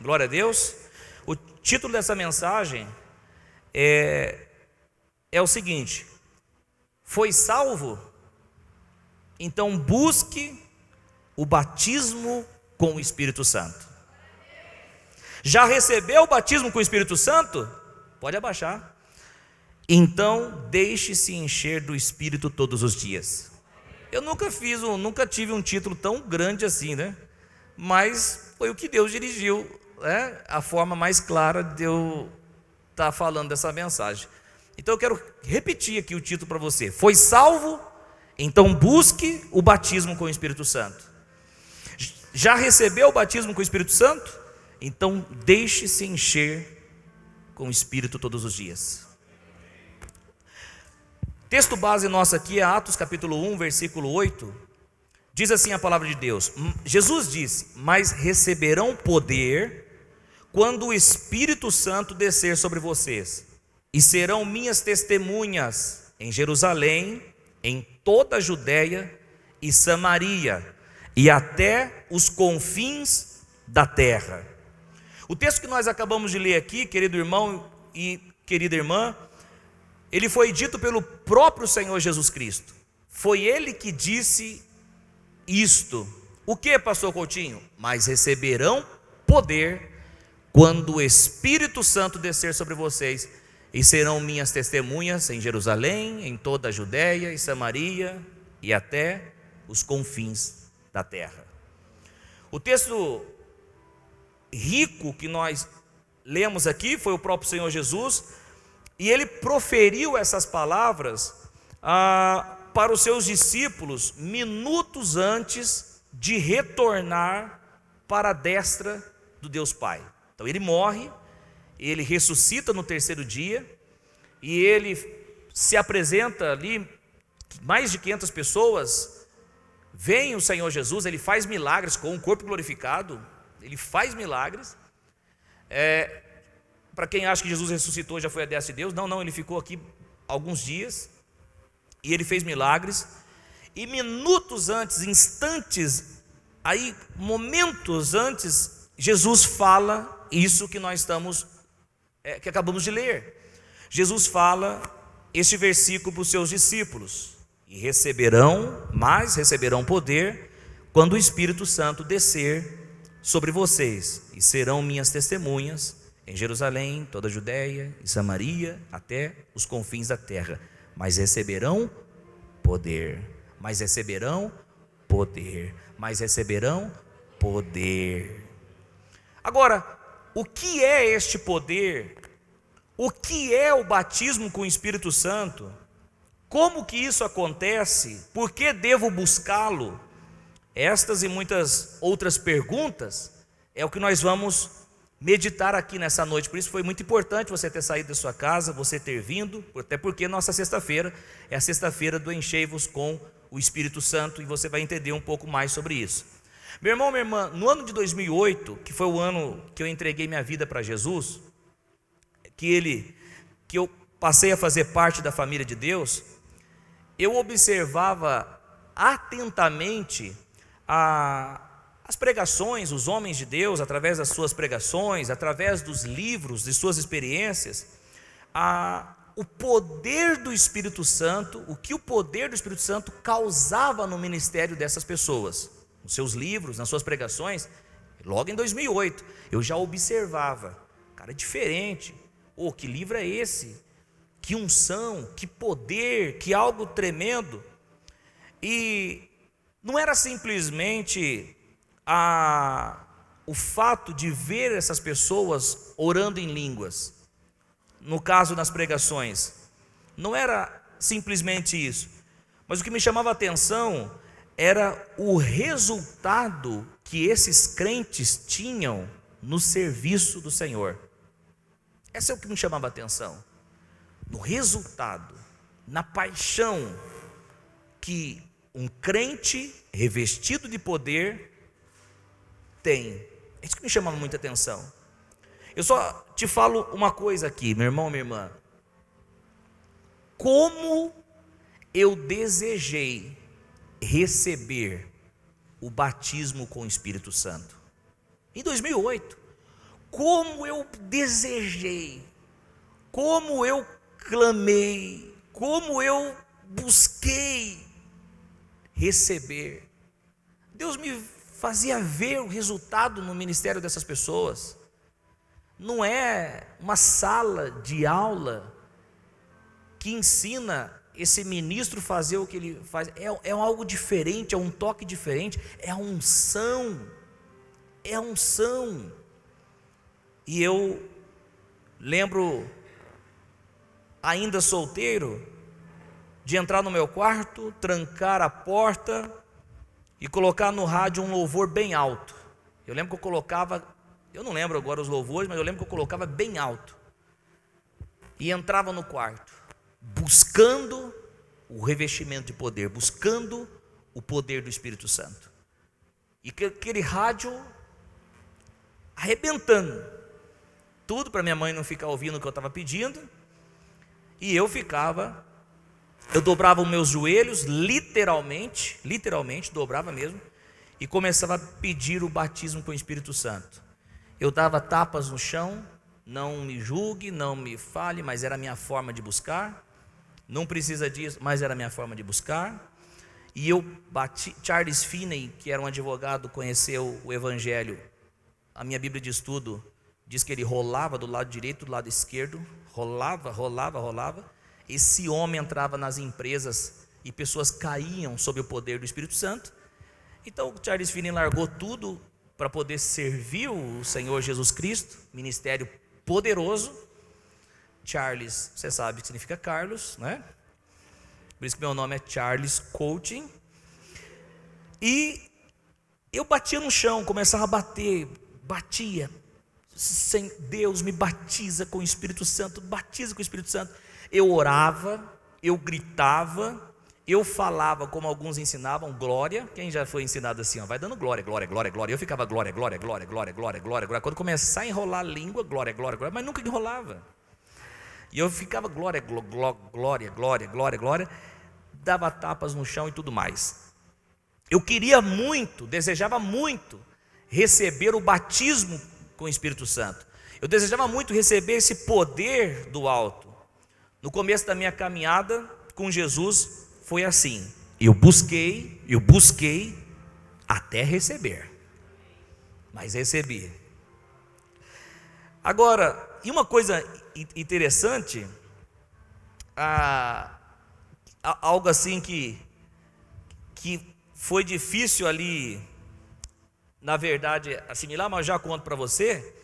Glória a Deus. O título dessa mensagem é o seguinte: foi salvo? Então busque o batismo com o Espírito Santo. Já recebeu o batismo com o Espírito Santo? Pode abaixar. Então deixe-se encher do Espírito todos os dias. Eu nunca tive um título tão grande assim, né? Mas foi o que Deus dirigiu, né? A forma mais clara de eu estar falando dessa mensagem. Então eu quero repetir aqui o título para você: foi salvo? Então busque o batismo com o Espírito Santo. Já recebeu o batismo com o Espírito Santo? Então deixe-se encher com o Espírito todos os dias. Texto base nosso aqui é Atos capítulo 1, versículo 8. Diz assim a palavra de Deus. Jesus disse: mas receberão poder quando o Espírito Santo descer sobre vocês, e serão minhas testemunhas em Jerusalém, em toda a Judéia e Samaria, e até os confins da terra. O texto que nós acabamos de ler aqui, querido irmão e querida irmã, ele foi dito pelo próprio Senhor Jesus Cristo. Foi Ele que disse isto. O que, pastor Coutinho? Mas receberão poder quando o Espírito Santo descer sobre vocês, e serão minhas testemunhas em Jerusalém, em toda a Judéia e Samaria, e até os confins da terra. O texto rico que nós lemos aqui foi o próprio Senhor Jesus, e ele proferiu essas palavras para os seus discípulos minutos antes de retornar para a destra do Deus Pai. Então ele morre, ele ressuscita no terceiro dia, e ele se apresenta ali, mais de 500 pessoas, vem o Senhor Jesus, ele faz milagres com o corpo glorificado, ele faz milagres. Para quem acha que Jesus ressuscitou, já foi a destra de Deus, não, ele ficou aqui alguns dias, e ele fez milagres, e minutos antes, instantes, aí momentos antes, Jesus fala isso que nós que acabamos de ler. Jesus fala este versículo para os seus discípulos: e receberão poder quando o Espírito Santo descer sobre vocês, e serão minhas testemunhas em Jerusalém, toda a Judéia e Samaria, até os confins da terra. Mas receberão poder, mas receberão poder, mas receberão poder. Agora, o que é este poder? O que é o batismo com o Espírito Santo? Como que isso acontece? Por que devo buscá-lo? Estas e muitas outras perguntas é o que nós vamos meditar aqui nessa noite. Por isso foi muito importante você ter saído da sua casa, você ter vindo, até porque nossa sexta-feira é a sexta-feira do Enchei-vos com o Espírito Santo, e você vai entender um pouco mais sobre isso. Meu irmão, minha irmã, no ano de 2008, que foi o ano que eu entreguei minha vida para Jesus, que eu passei a fazer parte da família de Deus, eu observava atentamente as pregações, os homens de Deus, através das suas pregações, através dos livros, de suas experiências, o poder do Espírito Santo, o que o poder do Espírito Santo causava no ministério dessas pessoas, nos seus livros, nas suas pregações. Logo em 2008, eu já observava, cara, é diferente. Que livro é esse? Que unção, que poder, que algo tremendo. E não era simplesmente o fato de ver essas pessoas orando em línguas, no caso das pregações, não era simplesmente isso, mas o que me chamava a atenção era o resultado que esses crentes tinham no serviço do Senhor. Esse é o que me chamava a atenção, no resultado, na paixão que um crente revestido de poder tem. É isso que me chama muita atenção. Eu só te falo uma coisa aqui, meu irmão, minha irmã: como eu desejei receber o batismo com o Espírito Santo em 2008. como eu desejei, como eu clamei, como eu busquei receber. Deus me fazia ver o resultado no ministério dessas pessoas. Não é uma sala de aula que ensina esse ministro fazer o que ele faz, é algo diferente, é um toque diferente, é a unção, E eu lembro, ainda solteiro, de entrar no meu quarto, trancar a porta e colocar no rádio um louvor bem alto. Eu lembro que eu colocava, eu não lembro agora os louvores, mas eu lembro que eu colocava bem alto e entrava no quarto, buscando o revestimento de poder, buscando o poder do Espírito Santo, e aquele rádio arrebentando, tudo para minha mãe não ficar ouvindo o que eu estava pedindo, e eu dobrava os meus joelhos, literalmente, dobrava mesmo, e começava a pedir o batismo com o Espírito Santo. Eu dava tapas no chão, não me julgue, não me fale, mas era a minha forma de buscar. Não precisa disso, mas era a minha forma de buscar. E eu bati. Charles Finney, que era um advogado, conheceu o Evangelho. A minha Bíblia de estudo diz que ele rolava do lado direito, do lado esquerdo, rolava. Esse homem entrava nas empresas e pessoas caíam sob o poder do Espírito Santo. Então Charles Finney largou tudo para poder servir o Senhor Jesus Cristo, ministério poderoso. Charles, você sabe que significa Carlos, né? Por isso que meu nome é Charles Coaching. E eu batia no chão, começava a batia. Deus me batiza com o Espírito Santo, batiza com o Espírito Santo. Eu orava, eu gritava, eu falava como alguns ensinavam, glória. Quem já foi ensinado assim, vai dando glória. Eu ficava glória. Quando começar a enrolar a língua, glória, mas nunca enrolava. E eu ficava glória, dava tapas no chão e tudo mais. Eu queria muito, desejava muito receber o batismo com o Espírito Santo. Eu desejava muito receber esse poder do alto. No começo da minha caminhada com Jesus foi assim. Eu busquei até receber. Mas recebi. Agora, e uma coisa interessante, algo assim que foi difícil ali, na verdade, assimilar, mas já conto para você.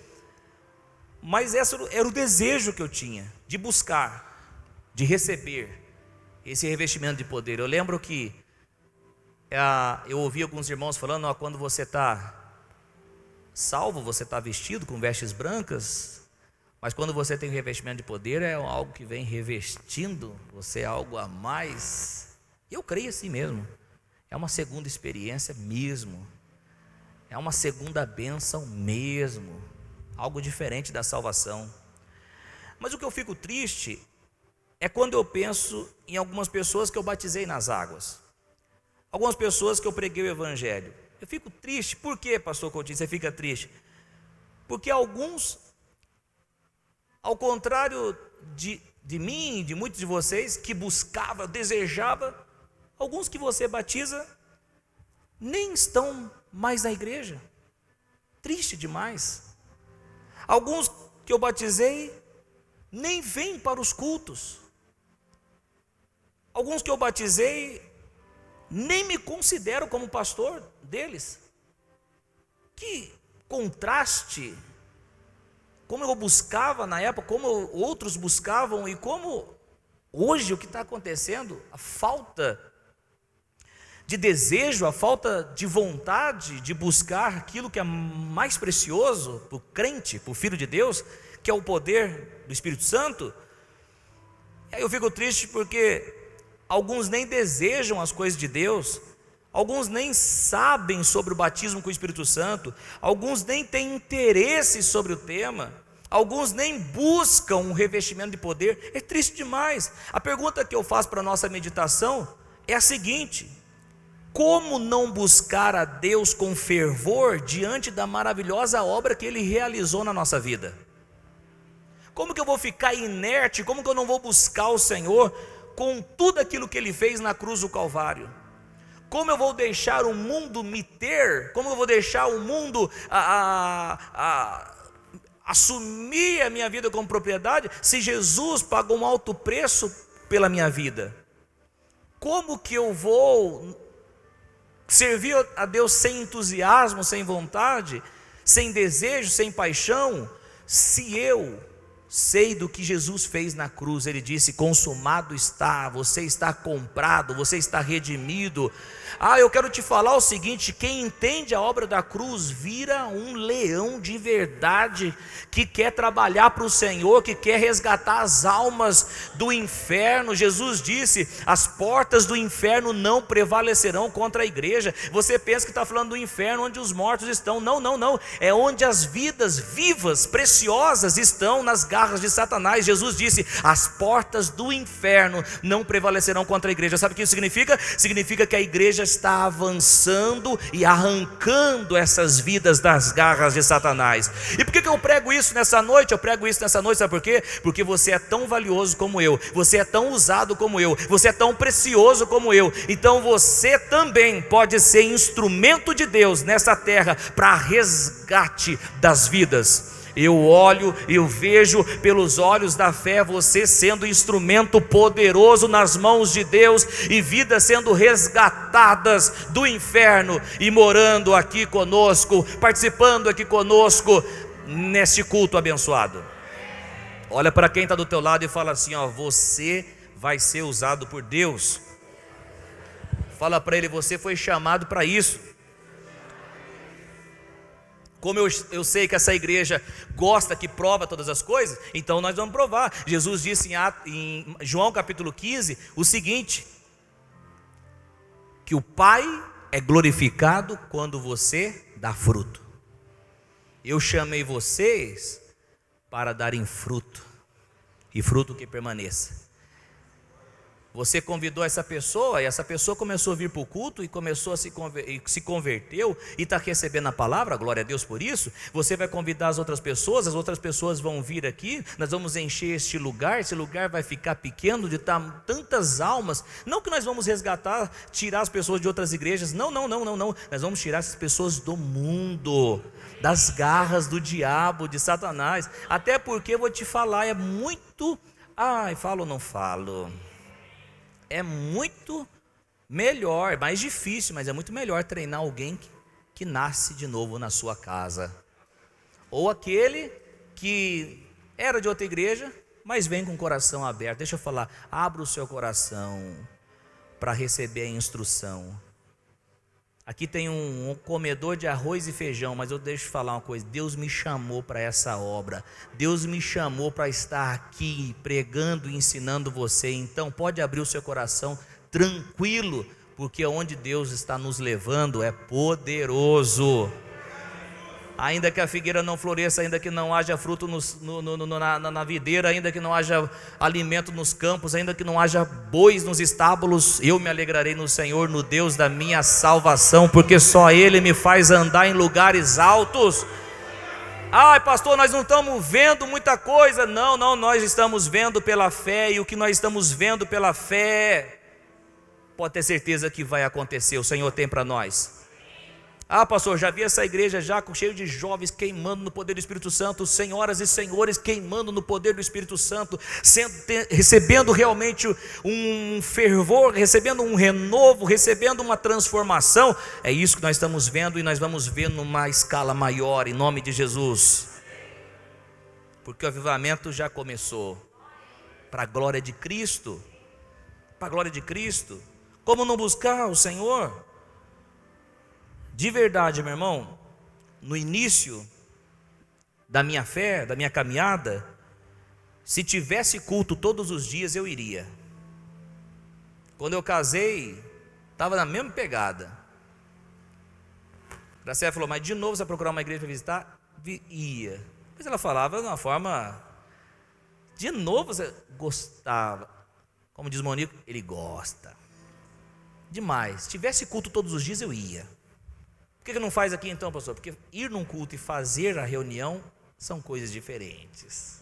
Mas esse era o desejo que eu tinha, de buscar, de receber esse revestimento de poder. Eu lembro que eu ouvi alguns irmãos falando, quando você está salvo, você está vestido com vestes brancas, mas quando você tem o revestimento de poder, é algo que vem revestindo você, é algo a mais. Eu creio assim mesmo, é uma segunda experiência mesmo, é uma segunda bênção mesmo, algo diferente da salvação. Mas o que eu fico triste é quando eu penso em algumas pessoas que eu batizei nas águas, algumas pessoas que eu preguei o Evangelho. Eu fico triste. Por quê, pastor Coutinho, você fica triste? Porque alguns, ao contrário de mim, de muitos de vocês, que buscava, desejava, alguns que você batiza, nem estão mais na igreja. Triste demais. Alguns que eu batizei, nem vêm para os cultos. Alguns que eu batizei, nem me considero como pastor deles. Que contraste, como eu buscava na época, como outros buscavam, e como hoje o que está acontecendo, a falta de desejo, a falta de vontade de buscar aquilo que é mais precioso para o crente, para o Filho de Deus, que é o poder do Espírito Santo. E aí eu fico triste porque alguns nem desejam as coisas de Deus, alguns nem sabem sobre o batismo com o Espírito Santo, alguns nem têm interesse sobre o tema, alguns nem buscam um revestimento de poder. É triste demais. A pergunta que eu faço para a nossa meditação é a seguinte: Como não buscar a Deus com fervor diante da maravilhosa obra que Ele realizou na nossa vida? Como que eu vou ficar inerte? Como que eu não vou buscar o Senhor com tudo aquilo que Ele fez na cruz do Calvário? Como eu vou deixar o mundo me ter? Como eu vou deixar o mundo assumir a minha vida como propriedade, se Jesus pagou um alto preço pela minha vida? Como que eu vou servir a Deus sem entusiasmo, sem vontade, sem desejo, sem paixão, se eu sei do que Jesus fez na cruz? Ele disse: consumado está, você está comprado, você está redimido. Eu quero te falar o seguinte: quem entende a obra da cruz vira um leão de verdade, que quer trabalhar para o Senhor, que quer resgatar as almas do inferno. Jesus disse: as portas do inferno não prevalecerão contra a igreja. Você pensa que está falando do inferno onde os mortos estão? Não, não, não, é onde as vidas vivas, preciosas estão, nas garras de Satanás. Jesus disse: as portas do inferno não prevalecerão contra a igreja. Sabe o que isso significa? Significa que a igreja está avançando e arrancando essas vidas das garras de Satanás. E por que eu prego isso nessa noite? Eu prego isso nessa noite, sabe por quê? Porque você é tão valioso como eu, você é tão usado como eu, você é tão precioso como eu. Então você também pode ser instrumento de Deus nessa terra para resgate das vidas. Eu olho, eu vejo pelos olhos da fé você sendo instrumento poderoso nas mãos de Deus, e vidas sendo resgatadas do inferno e morando aqui conosco, participando aqui conosco neste culto abençoado. Olha para quem está do teu lado e fala assim: você vai ser usado por Deus. Fala para ele: você foi chamado para isso. Como eu sei que essa igreja gosta, que prova todas as coisas, então nós vamos provar. Jesus disse em João capítulo 15 o seguinte: que o Pai é glorificado quando você dá fruto. Eu chamei vocês para darem fruto, e fruto que permaneça. Você convidou essa pessoa, e essa pessoa começou a vir para o culto, e começou a se converteu, e está recebendo a palavra, glória a Deus por isso. Você vai convidar as outras pessoas vão vir aqui, nós vamos encher este lugar, esse lugar vai ficar pequeno de tantas almas. Não que nós vamos resgatar, tirar as pessoas de outras igrejas, não, nós vamos tirar essas pessoas do mundo, das garras do diabo, de Satanás. Até porque eu vou te falar, é muito, falo ou não falo? É muito melhor, é mais difícil, mas é muito melhor treinar alguém que nasce de novo na sua casa, ou aquele que era de outra igreja, mas vem com o coração aberto. Deixa eu falar, abra o seu coração para receber a instrução. Aqui tem um comedor de arroz e feijão, mas eu deixo falar uma coisa: Deus me chamou para essa obra, Deus me chamou para estar aqui pregando e ensinando você. Então pode abrir o seu coração tranquilo, porque onde Deus está nos levando é poderoso. Ainda que a figueira não floresça, ainda que não haja fruto na videira, ainda que não haja alimento nos campos, ainda que não haja bois nos estábulos, eu me alegrarei no Senhor, no Deus da minha salvação, porque só Ele me faz andar em lugares altos. Pastor, nós não estamos vendo muita coisa. Não, nós estamos vendo pela fé, e o que nós estamos vendo pela fé, pode ter certeza que vai acontecer. O Senhor tem para nós. Pastor, já vi essa igreja já cheio de jovens queimando no poder do Espírito Santo, senhoras e senhores queimando no poder do Espírito Santo, recebendo realmente um fervor, recebendo um renovo, recebendo uma transformação. É isso que nós estamos vendo, e nós vamos ver numa escala maior, em nome de Jesus, porque o avivamento já começou, para a glória de Cristo, para a glória de Cristo. Como não buscar o Senhor? De verdade, meu irmão, no início da minha fé, da minha caminhada, se tivesse culto todos os dias, eu iria. Quando eu casei, estava na mesma pegada. Graciela falou: mas de novo você vai procurar uma igreja para visitar? Ia. Mas ela falava de uma forma: de novo você gostava. Como diz o Monico, ele gosta. demais. Se tivesse culto todos os dias, eu ia. Por que não faz aqui então, pastor? Porque ir num culto e fazer a reunião são coisas diferentes.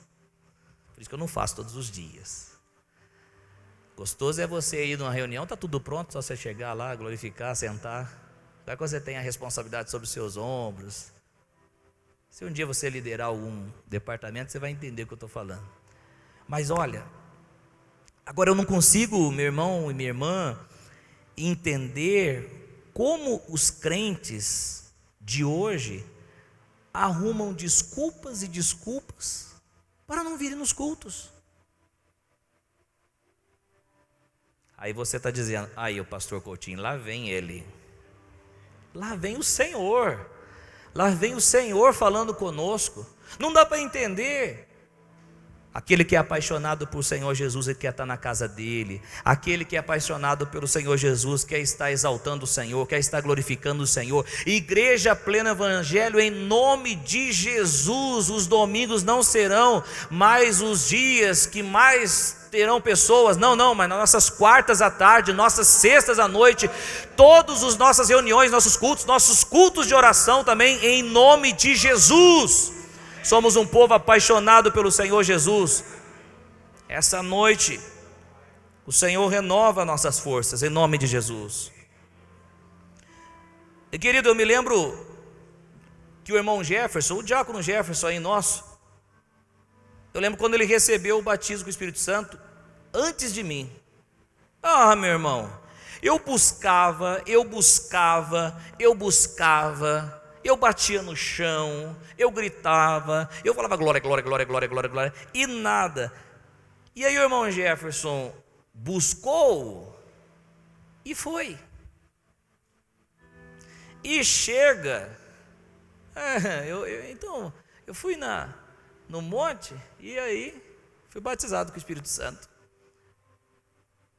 Por isso que eu não faço todos os dias. Gostoso é você ir numa reunião, está tudo pronto, só você chegar lá, glorificar, sentar. Agora que você tem a responsabilidade sobre os seus ombros. Se um dia você liderar algum departamento, você vai entender o que eu estou falando. Mas olha, agora eu não consigo, meu irmão e minha irmã, entender como os crentes de hoje arrumam desculpas e desculpas para não virem nos cultos. Aí você está dizendo, aí o pastor Coutinho, lá vem ele. Lá vem o Senhor. Lá vem o Senhor falando conosco. Não dá para entender. Aquele que é apaixonado por Senhor Jesus, ele quer estar na casa dele. Aquele que é apaixonado pelo Senhor Jesus, quer estar exaltando o Senhor, quer estar glorificando o Senhor. Igreja Pleno Evangelho, em nome de Jesus. Os domingos não serão mais os dias que mais terão pessoas, não, mas nas nossas quartas à tarde, nossas sextas à noite, todas as nossas reuniões, nossos cultos de oração também, em nome de Jesus. Somos um povo apaixonado pelo Senhor Jesus. Essa noite, o Senhor renova nossas forças, em nome de Jesus. E querido, eu me lembro que o irmão Jefferson, o diácono Jefferson aí nosso, eu lembro quando ele recebeu o batismo com o Espírito Santo, antes de mim. Meu irmão, eu buscava, eu batia no chão, eu gritava, eu falava glória, glória, glória, glória, glória, glória, e nada. E aí o irmão Jefferson buscou e foi. E chega, então, eu fui no monte e aí fui batizado com o Espírito Santo.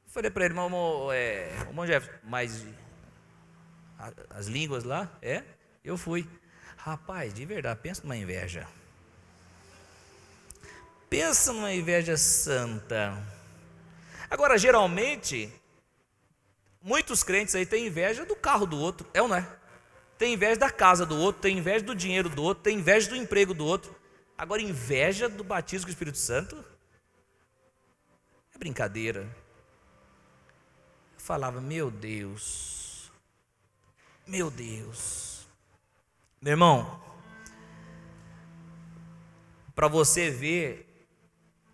Falei para ele, irmão Jefferson, mas as línguas lá, eu fui. Rapaz, de verdade, pensa numa inveja. Pensa numa inveja santa. Agora, geralmente, muitos crentes aí têm inveja do carro do outro, é ou não é? Tem inveja da casa do outro, tem inveja do dinheiro do outro, tem inveja do emprego do outro. Agora, inveja do batismo com o Espírito Santo? É brincadeira. Eu falava, meu Deus. Meu irmão, para você ver,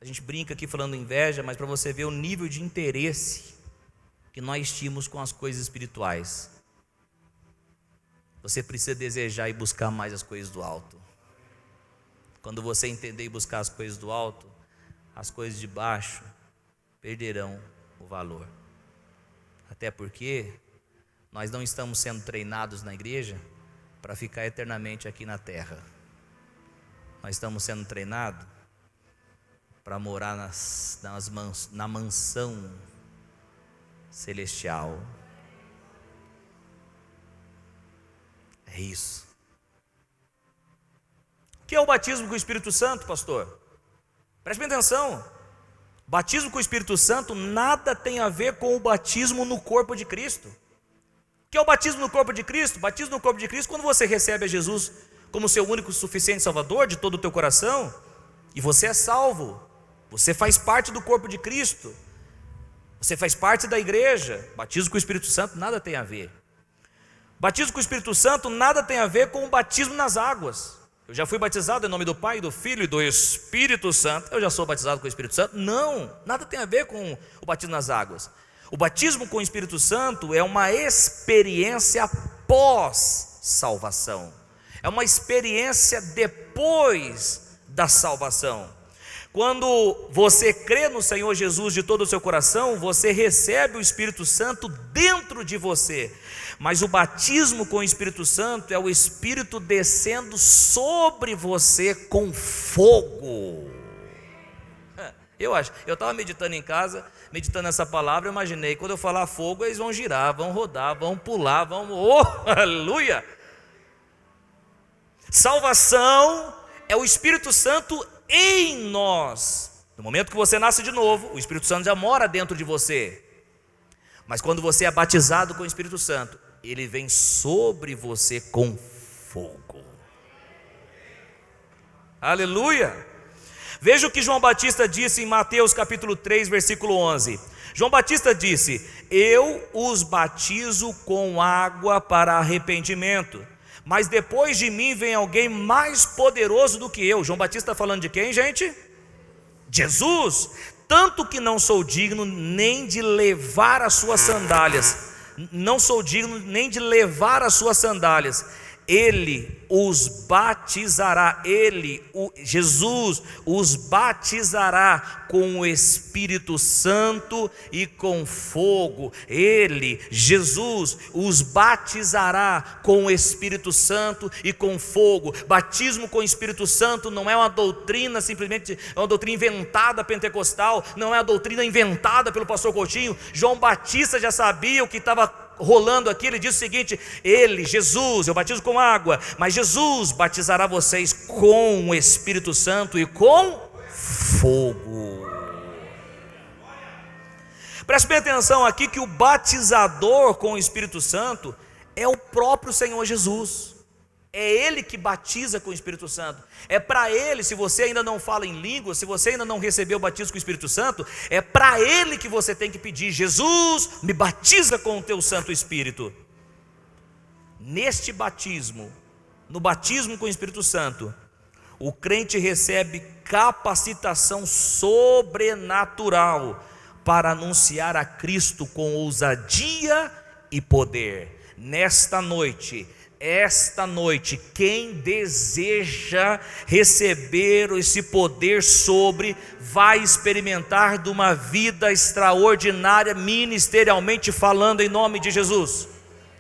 a gente brinca aqui falando inveja, mas para você ver o nível de interesse que nós tínhamos com as coisas espirituais. Você precisa desejar e buscar mais as coisas do alto. Quando você entender e buscar as coisas do alto, as coisas de baixo perderão o valor. Até porque nós não estamos sendo treinados na igreja para ficar eternamente aqui na terra. Nós estamos sendo treinados para morar na mansão celestial. É isso. O que é o batismo com o Espírito Santo, pastor? Preste bem atenção. Batismo com o Espírito Santo nada tem a ver com o batismo no corpo de Cristo. O que é o batismo no corpo de Cristo? Batismo no corpo de Cristo, quando você recebe a Jesus como seu único e suficiente Salvador de todo o teu coração, e você é salvo, você faz parte do corpo de Cristo, você faz parte da igreja. Batismo com o Espírito Santo nada tem a ver. Batismo com o Espírito Santo nada tem a ver com o batismo nas águas. Eu já fui batizado em nome do Pai, do Filho e do Espírito Santo. Eu já sou batizado com o Espírito Santo? Não, nada tem a ver com o batismo nas águas. O batismo com o Espírito Santo é uma experiência pós-salvação. É uma experiência depois da salvação. Quando você crê no Senhor Jesus de todo o seu coração, você recebe o Espírito Santo dentro de você. Mas o batismo com o Espírito Santo é o Espírito descendo sobre você com fogo. Eu estava meditando em casa, meditando essa palavra, eu imaginei, quando eu falar fogo, eles vão girar, vão rodar, vão pular, aleluia! Salvação é o Espírito Santo em nós. No momento que você nasce de novo, o Espírito Santo já mora dentro de você. Mas quando você é batizado com o Espírito Santo, ele vem sobre você com fogo. Aleluia! Veja o que João Batista disse em Mateus capítulo 3, versículo 11. João Batista disse: eu os batizo com água para arrependimento, mas depois de mim vem alguém mais poderoso do que eu. João Batista está falando de quem, gente? Jesus. Tanto que não sou digno nem de levar as suas sandálias. Não sou digno nem de levar as suas sandálias. Ele os batizará, Jesus os batizará com o Espírito Santo e com fogo. Jesus os batizará com o Espírito Santo e com fogo. Batismo com o Espírito Santo não é uma doutrina simplesmente, é uma doutrina inventada pentecostal, não é a doutrina inventada pelo pastor Coutinho. João Batista já sabia o que estava rolando aqui. Ele diz o seguinte: Jesus, eu batizo com água, mas Jesus batizará vocês com o Espírito Santo e com fogo. Preste bem atenção aqui que o batizador com o Espírito Santo é o próprio Senhor Jesus. É Ele que batiza com o Espírito Santo. É para Ele, se você ainda não fala em língua, se você ainda não recebeu o batismo com o Espírito Santo, é para Ele que você tem que pedir: Jesus, me batiza com o teu Santo Espírito. Neste batismo, no batismo com o Espírito Santo, o crente recebe capacitação sobrenatural para anunciar a Cristo com ousadia e poder. Esta noite, quem deseja receber esse poder vai experimentar de uma vida extraordinária, ministerialmente falando, em nome de Jesus.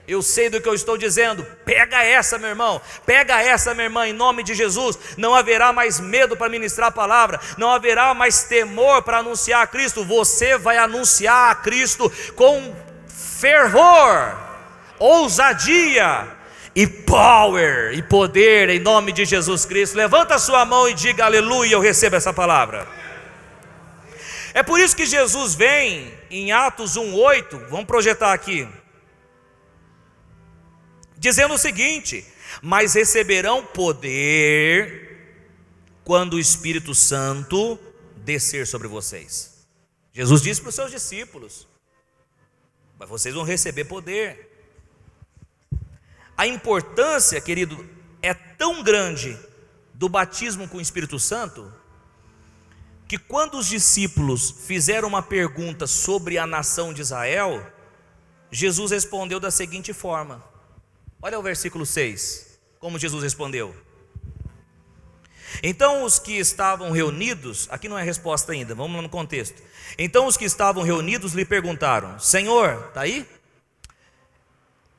Eu sei do que eu estou dizendo. Pega essa, meu irmão, pega essa, minha irmã, em nome de Jesus. Não haverá mais medo para ministrar a palavra, não haverá mais temor para anunciar a Cristo. Você vai anunciar a Cristo com fervor, ousadia e power e poder, em nome de Jesus Cristo. Levanta a sua mão e diga aleluia, eu recebo essa palavra. É por isso que Jesus vem em Atos 1:8, vamos projetar aqui, dizendo o seguinte: mas receberão poder quando o Espírito Santo descer sobre vocês. Jesus disse para os seus discípulos: mas vocês vão receber poder. A importância, querido, é tão grande do batismo com o Espírito Santo, que quando os discípulos fizeram uma pergunta sobre a nação de Israel, Jesus respondeu da seguinte forma. Olha o versículo 6, como Jesus respondeu: então os que estavam reunidos, aqui não é resposta ainda, vamos lá no contexto. Então os que estavam reunidos lhe perguntaram: Senhor, está aí?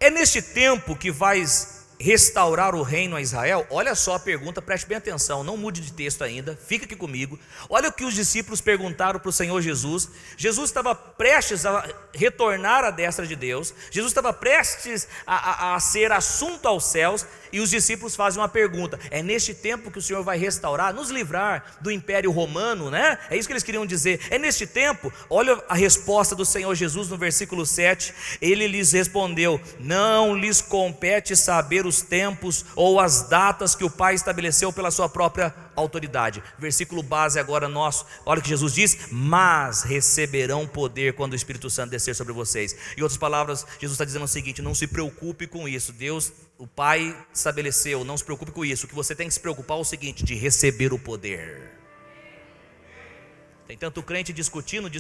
É neste tempo que vais restaurar o reino a Israel? Olha só a pergunta, preste bem atenção, não mude de texto ainda, fica aqui comigo. Olha o que os discípulos perguntaram para o Senhor Jesus. Jesus estava prestes a retornar à destra de Deus, Jesus estava prestes a ser assunto aos céus, e os discípulos fazem uma pergunta: é neste tempo que o Senhor vai restaurar, nos livrar do Império Romano, né? É isso que eles queriam dizer, é neste tempo. Olha a resposta do Senhor Jesus no versículo 7, ele lhes respondeu: não lhes compete saber os tempos ou as datas que o Pai estabeleceu pela sua própria autoridade. Versículo base agora nosso, olha o que Jesus diz: mas receberão poder quando o Espírito Santo descer sobre vocês. Em outras palavras, Jesus está dizendo o seguinte: não se preocupe com isso, Deus, o Pai estabeleceu, não se preocupe com isso. O que você tem que se preocupar é o seguinte: de receber o poder. Tem tanto crente discutindo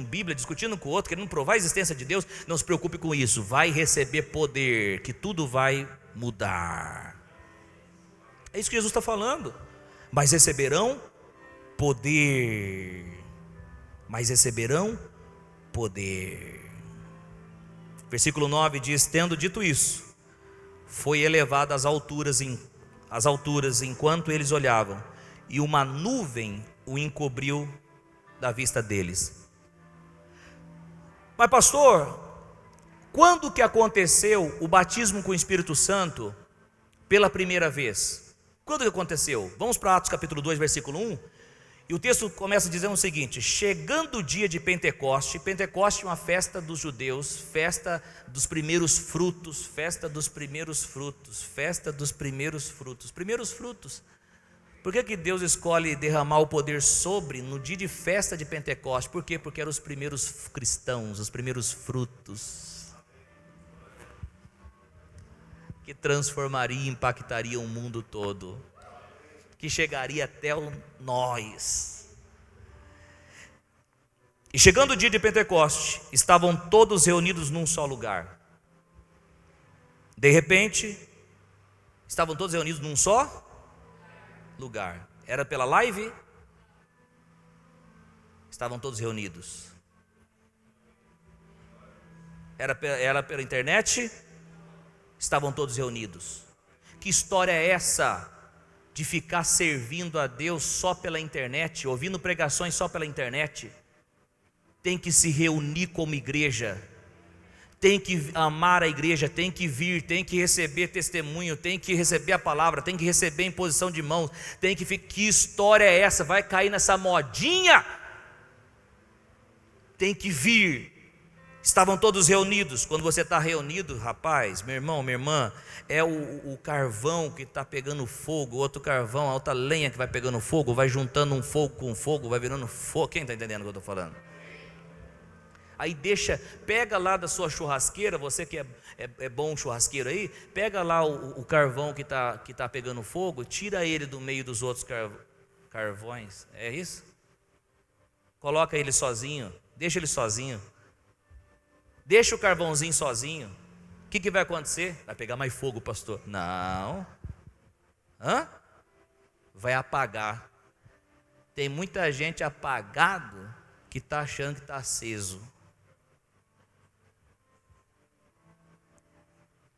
Bíblia, discutindo com o outro, querendo provar a existência de Deus. Não se preocupe com isso, vai receber poder, que tudo vai mudar. É isso que Jesus está falando. Mas receberão poder. Versículo 9 diz: tendo dito isso, foi elevado às alturas enquanto eles olhavam, e uma nuvem o encobriu da vista deles. Mas pastor, quando que aconteceu o batismo com o Espírito Santo pela primeira vez? Quando que aconteceu? Vamos para Atos capítulo 2, versículo 1. E o texto começa dizendo o seguinte: chegando o dia de Pentecoste. Pentecoste é uma festa dos judeus, festa dos primeiros frutos, festa dos primeiros frutos, festa dos primeiros frutos. Primeiros frutos. Por que Deus escolhe derramar o poder sobre no dia de festa de Pentecoste? Por quê? Porque eram os primeiros cristãos, os primeiros frutos que transformaria e impactaria o mundo todo, que chegaria até nós. E chegando o dia de Pentecoste, estavam todos reunidos num só lugar. De repente, estavam todos reunidos num só lugar. Era pela live? Estavam todos reunidos. Era pela internet? Estavam todos reunidos. Que história é essa de ficar servindo a Deus só pela internet, ouvindo pregações só pela internet? Tem que se reunir como igreja, tem que amar a igreja, tem que vir, tem que receber testemunho, tem que receber a palavra, tem que receber imposição de mãos, tem que ficar. Que história é essa? Vai cair nessa modinha? Tem que vir. Estavam todos reunidos. Quando você está reunido, rapaz, meu irmão, minha irmã, é o carvão que está pegando fogo, outro carvão, a outra lenha que vai pegando fogo, vai juntando um fogo com fogo, vai virando fogo. Quem está entendendo o que eu estou falando? Aí pega lá da sua churrasqueira, você que é bom churrasqueiro aí, pega lá o carvão que tá pegando fogo, tira ele do meio dos outros carvões, é isso? Coloca ele sozinho, deixa ele sozinho, deixa o carvãozinho sozinho. O que vai acontecer? Vai pegar mais fogo, pastor? Não. Vai apagar. Tem muita gente apagado que está achando que está aceso.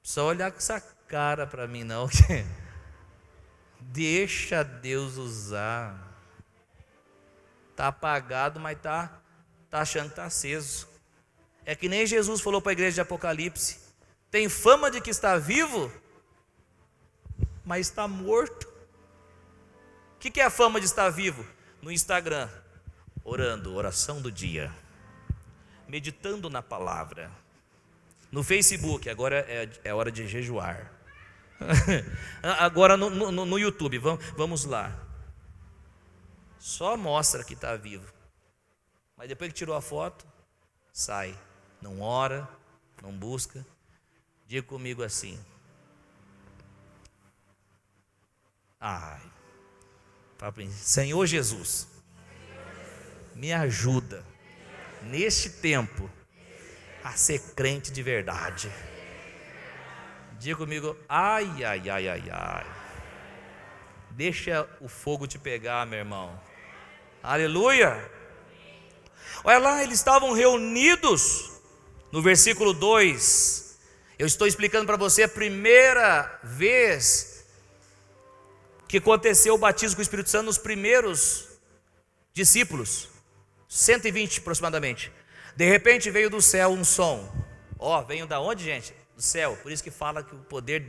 Só olhar com essa cara para mim não. Deixa Deus usar. Está apagado, mas está achando que está aceso. É que nem Jesus falou para a igreja de Apocalipse: tem fama de que está vivo, mas está morto. O que é a fama de estar vivo? No Instagram, orando, oração do dia, meditando na palavra. No Facebook, agora é hora de jejuar. Agora no YouTube, vamos lá. Só mostra que está vivo, mas depois que tirou a foto, sai. Não ora, não busca. Diga comigo assim: Senhor Jesus, me ajuda neste tempo a ser crente de verdade. Diga comigo: ai. Deixa o fogo te pegar, meu irmão. Aleluia. Olha lá, eles estavam reunidos. No versículo 2, eu estou explicando para você a primeira vez que aconteceu o batismo com o Espírito Santo nos primeiros discípulos, 120 aproximadamente. De repente veio do céu um som. Veio da onde, gente? Do céu. Por isso que fala que o poder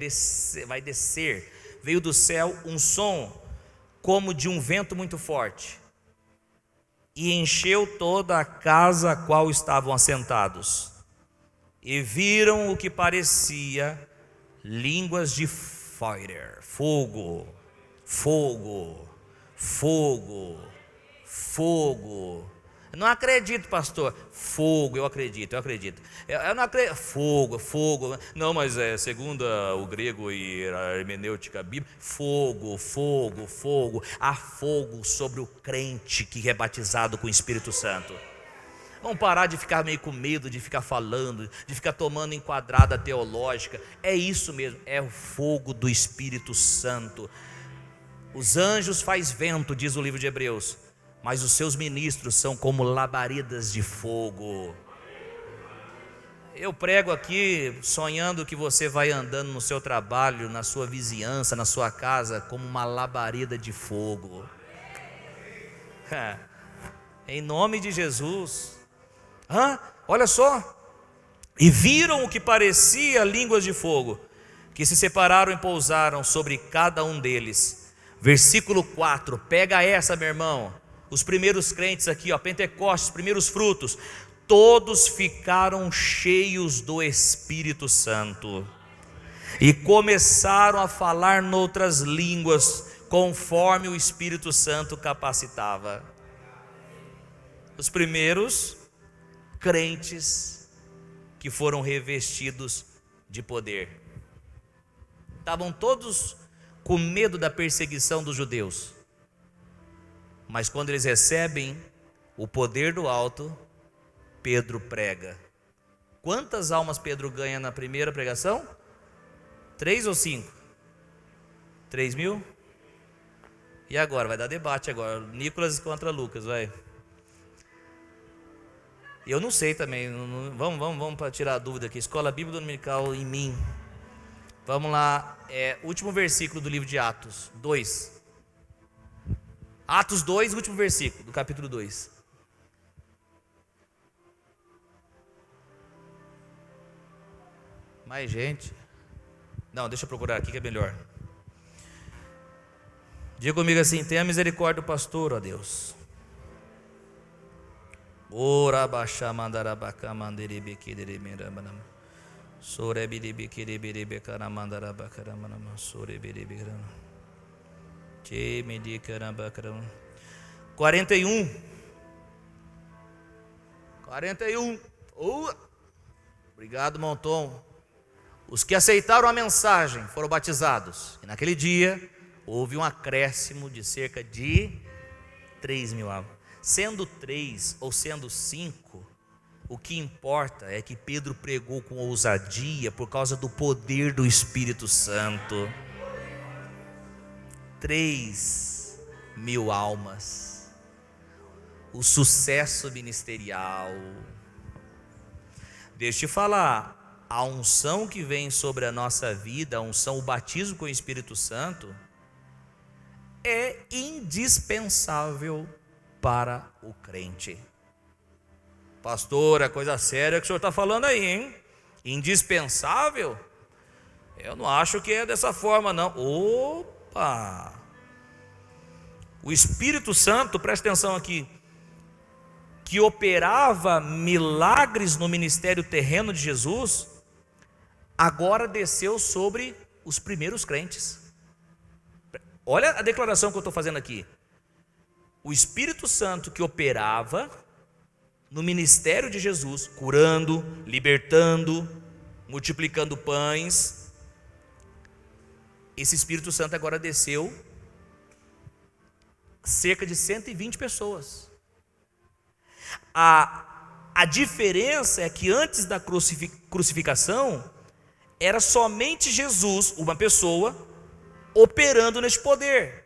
vai descer. Veio do céu um som como de um vento muito forte, e encheu toda a casa a qual estavam assentados. E viram o que parecia línguas de fogo. Não acredito, pastor. Fogo, eu acredito. Eu não acredito. Fogo. Não, mas segundo o grego e a hermenêutica bíblica, fogo. Há fogo sobre o crente que é batizado com o Espírito Santo. Vamos parar de ficar meio com medo, de ficar falando, de ficar tomando enquadrada teológica. É isso mesmo, é o fogo do Espírito Santo. Os anjos faz vento, diz o livro de Hebreus, mas os seus ministros são como labaredas de fogo. Eu prego aqui sonhando que você vai andando no seu trabalho, na sua vizinhança, na sua casa, como uma labareda de fogo. Em nome de Jesus. Olha só. E viram o que parecia línguas de fogo, que se separaram e pousaram sobre cada um deles. Versículo 4, pega essa, meu irmão. os primeiros crentes aqui, ó, Pentecostes, primeiros frutos, todos ficaram cheios do Espírito Santo e começaram a falar noutras línguas, conforme o Espírito Santo capacitava. Os primeiros crentes que foram revestidos de poder. Estavam todos com medo da perseguição dos judeus, mas quando eles recebem o poder do alto, Pedro prega. Quantas almas Pedro ganha na primeira pregação? 3 ou 5? 3.000? E agora? Vai dar debate agora. Nicolas contra Lucas, vai. Eu não sei também. Vamos para tirar a dúvida aqui. Escola Bíblica Dominical em mim. Vamos lá. Último versículo do livro de Atos 2. Atos 2, último versículo do capítulo 2. Mais gente. Não, deixa eu procurar aqui que é melhor. Diga comigo assim: tenha misericórdia do pastor, ó Deus. Ora baixa mandarabaca manderebequereberamana. Sorebiribequereberebecara mandarabacaramana. Sorebiribecara. Que me dicarabacaram. 41. Obrigado, Monton. Os que aceitaram a mensagem foram batizados. E naquele dia houve um acréscimo de cerca de 3.000 almas. Sendo 3 ou sendo 5, o que importa é que Pedro pregou com ousadia por causa do poder do Espírito Santo. 3.000 almas. O sucesso ministerial. Deixa eu te falar, a unção que vem sobre a nossa vida, a unção, o batismo com o Espírito Santo, é indispensável para o crente. Pastor, é coisa séria que o senhor está falando aí, hein? Indispensável? Eu não acho que é dessa forma, não. Opa! O Espírito Santo, presta atenção aqui, que operava milagres no ministério terreno de Jesus, agora desceu sobre os primeiros crentes. Olha a declaração que eu estou fazendo aqui. O Espírito Santo que operava no ministério de Jesus, curando, libertando, multiplicando pães, esse Espírito Santo agora desceu cerca de 120 pessoas. A diferença é que antes da crucificação, era somente Jesus, uma pessoa, operando neste poder.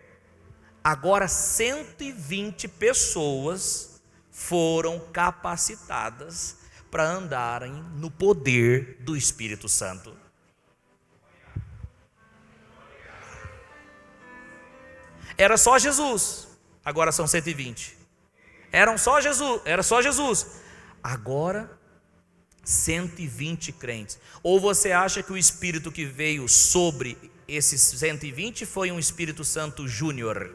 Agora 120 pessoas foram capacitadas para andarem no poder do Espírito Santo. Era só Jesus, agora são 120. Era só Jesus. Agora 120 crentes. Ou você acha que o Espírito que veio sobre esses 120 foi um Espírito Santo Júnior?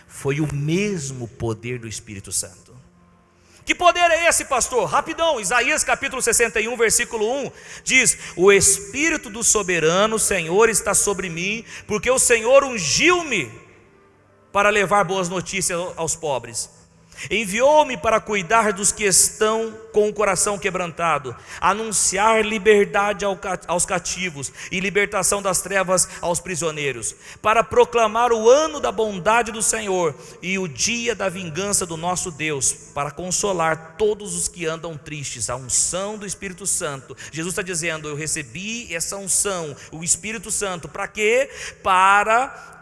Foi o mesmo poder do Espírito Santo. Que poder é esse, pastor? Rapidão, Isaías capítulo 61, versículo 1, diz: o Espírito do soberano Senhor está sobre mim, porque o Senhor ungiu-me para levar boas notícias aos pobres. Enviou-me para cuidar dos que estão com o coração quebrantado, anunciar liberdade aos cativos e libertação das trevas aos prisioneiros, para proclamar o ano da bondade do Senhor e o dia da vingança do nosso Deus, para consolar todos os que andam tristes. A unção do Espírito Santo. Jesus está dizendo: eu recebi essa unção, o Espírito Santo, para quê? Para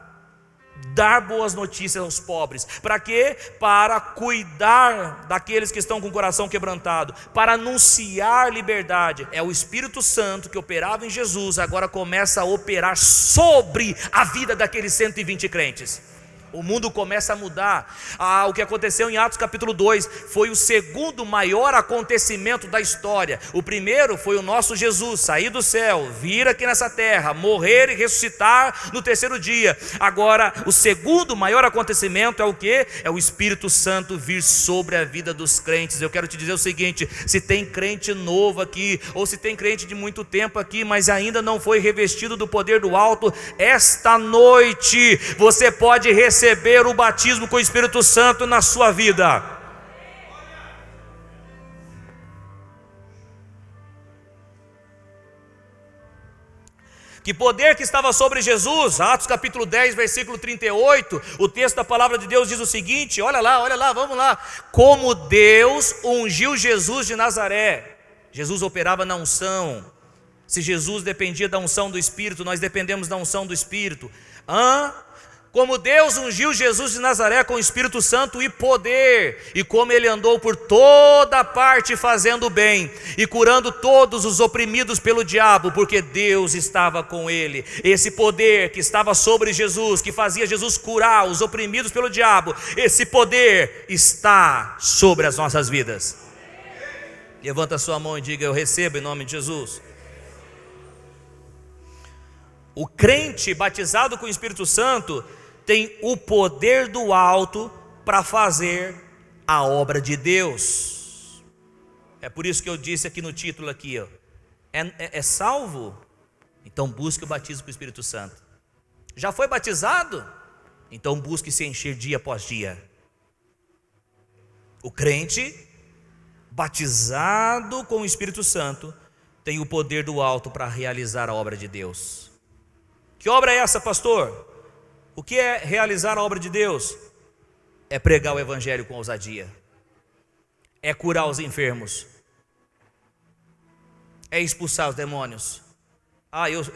dar boas notícias aos pobres. Para quê? Para cuidar daqueles que estão com o coração quebrantado, para anunciar liberdade. É o Espírito Santo que operava em Jesus, agora começa a operar sobre a vida daqueles 120 crentes. o mundo começa a mudar. O que aconteceu em Atos capítulo 2 foi o segundo maior acontecimento da história. O primeiro foi o nosso Jesus sair do céu, vir aqui nessa terra, morrer e ressuscitar no terceiro dia. Agora, o segundo maior acontecimento é o quê? É o Espírito Santo vir sobre a vida dos crentes. Eu quero te dizer o seguinte: se tem crente novo aqui, ou se tem crente de muito tempo aqui, mas ainda não foi revestido do poder do alto, esta noite você pode receber o batismo com o Espírito Santo na sua vida. Que poder que estava sobre Jesus? Atos capítulo 10, versículo 38, o texto da palavra de Deus diz o seguinte: olha lá, vamos lá. Como Deus ungiu Jesus de Nazaré. Jesus operava na unção. Se Jesus dependia da unção do Espírito, nós dependemos da unção do Espírito. Como Deus ungiu Jesus de Nazaré com o Espírito Santo e poder, e como ele andou por toda parte fazendo bem e curando todos os oprimidos pelo diabo, porque Deus estava com ele. Esse poder que estava sobre Jesus, que fazia Jesus curar os oprimidos pelo diabo, esse poder está sobre as nossas vidas. Levanta a sua mão e diga: eu recebo em nome de Jesus. O crente batizado com o Espírito Santo tem o poder do alto para fazer a obra de Deus. É por isso que eu disse aqui no título aqui, ó, é salvo? Então busque o batismo com o Espírito Santo. Já foi batizado? Então busque se encher dia após dia. O crente batizado com o Espírito Santo tem o poder do alto para realizar a obra de Deus. Que obra é essa, pastor? O que é realizar a obra de Deus? É pregar o evangelho com ousadia, é curar os enfermos, é expulsar os demônios.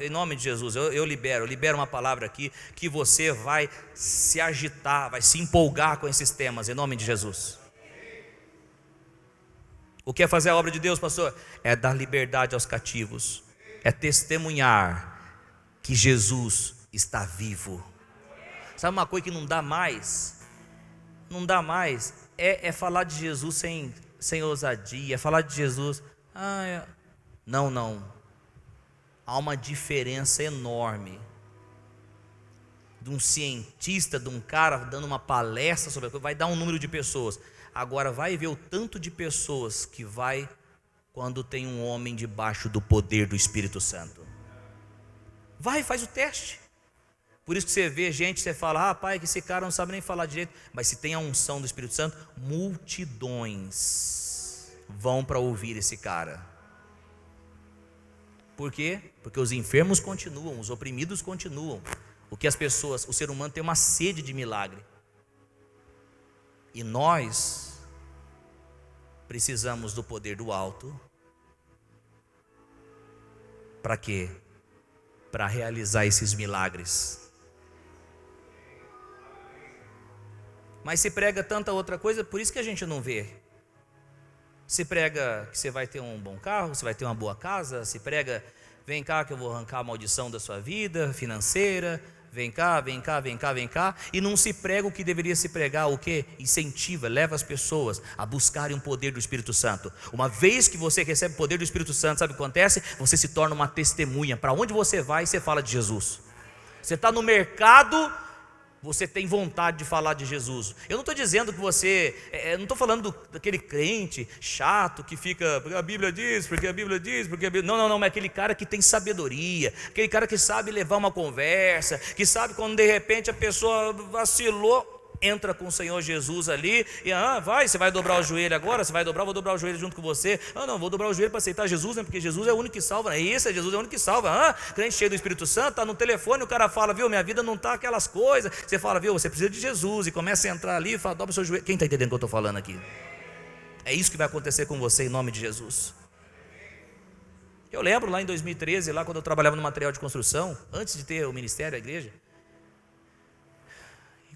Em nome de Jesus, eu libero uma palavra aqui, que você vai se agitar, vai se empolgar com esses temas, em nome de Jesus. O que é fazer a obra de Deus, pastor? É dar liberdade aos cativos, é testemunhar que Jesus está vivo. Sabe uma coisa que não dá mais? Não dá mais. É falar de Jesus sem ousadia, é falar de Jesus. Não. Há uma diferença enorme de um cientista, de um cara dando uma palestra sobre a coisa, vai dar um número de pessoas. Agora vai ver o tanto de pessoas que vai quando tem um homem debaixo do poder do Espírito Santo. Vai, faz o teste. Por isso que você vê gente, você fala: pai, que esse cara não sabe nem falar direito. Mas se tem a unção do Espírito Santo, multidões vão para ouvir esse cara. Por quê? Porque os enfermos continuam, os oprimidos continuam. O ser humano tem uma sede de milagre. E nós precisamos do poder do alto. Para quê? Para realizar esses milagres. Mas se prega tanta outra coisa, por isso que a gente não vê. Se prega que você vai ter um bom carro, você vai ter uma boa casa. Se prega: vem cá que eu vou arrancar a maldição da sua vida financeira. Vem cá. E não se prega o que deveria se pregar, o que? Incentiva, leva as pessoas a buscarem o poder do Espírito Santo. Uma vez que você recebe o poder do Espírito Santo, sabe o que acontece? Você se torna uma testemunha. Para onde você vai, você fala de Jesus. Você está no mercado, você tem vontade de falar de Jesus. Eu não estou dizendo que você, não estou falando daquele crente chato que fica, porque a Bíblia diz, porque a Bíblia diz, porque a Bíblia... Não, é aquele cara que tem sabedoria, aquele cara que sabe levar uma conversa, que sabe quando de repente a pessoa vacilou, entra com o Senhor Jesus ali, e você vai dobrar o joelho agora, você vai dobrar, vou dobrar o joelho junto com você. Não, vou dobrar o joelho para aceitar Jesus, né? Porque Jesus é o único que salva, Jesus é o único que salva. Crente cheio do Espírito Santo, está no telefone, o cara fala: viu, minha vida não está aquelas coisas. Você fala: viu, você precisa de Jesus, e começa a entrar ali e fala: dobra o seu joelho. Quem está entendendo o que eu estou falando aqui? É isso que vai acontecer com você em nome de Jesus. Eu lembro lá em 2013, lá quando eu trabalhava no material de construção, antes de ter o ministério, a igreja,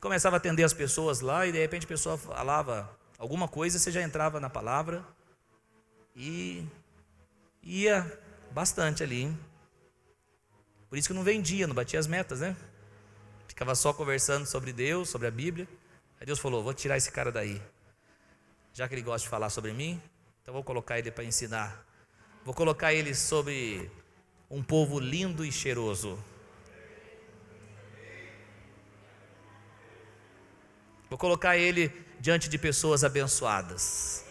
começava a atender as pessoas lá, e de repente a pessoa falava alguma coisa, você já entrava na palavra e ia bastante ali. Por isso que não vendia, não batia as metas, né? ficava só conversando sobre Deus, sobre a Bíblia. Aí Deus falou: vou tirar esse cara daí. Já que ele gosta de falar sobre mim, então vou colocar ele para ensinar. Vou colocar ele sobre um povo lindo e cheiroso. Vou colocar ele diante de pessoas abençoadas.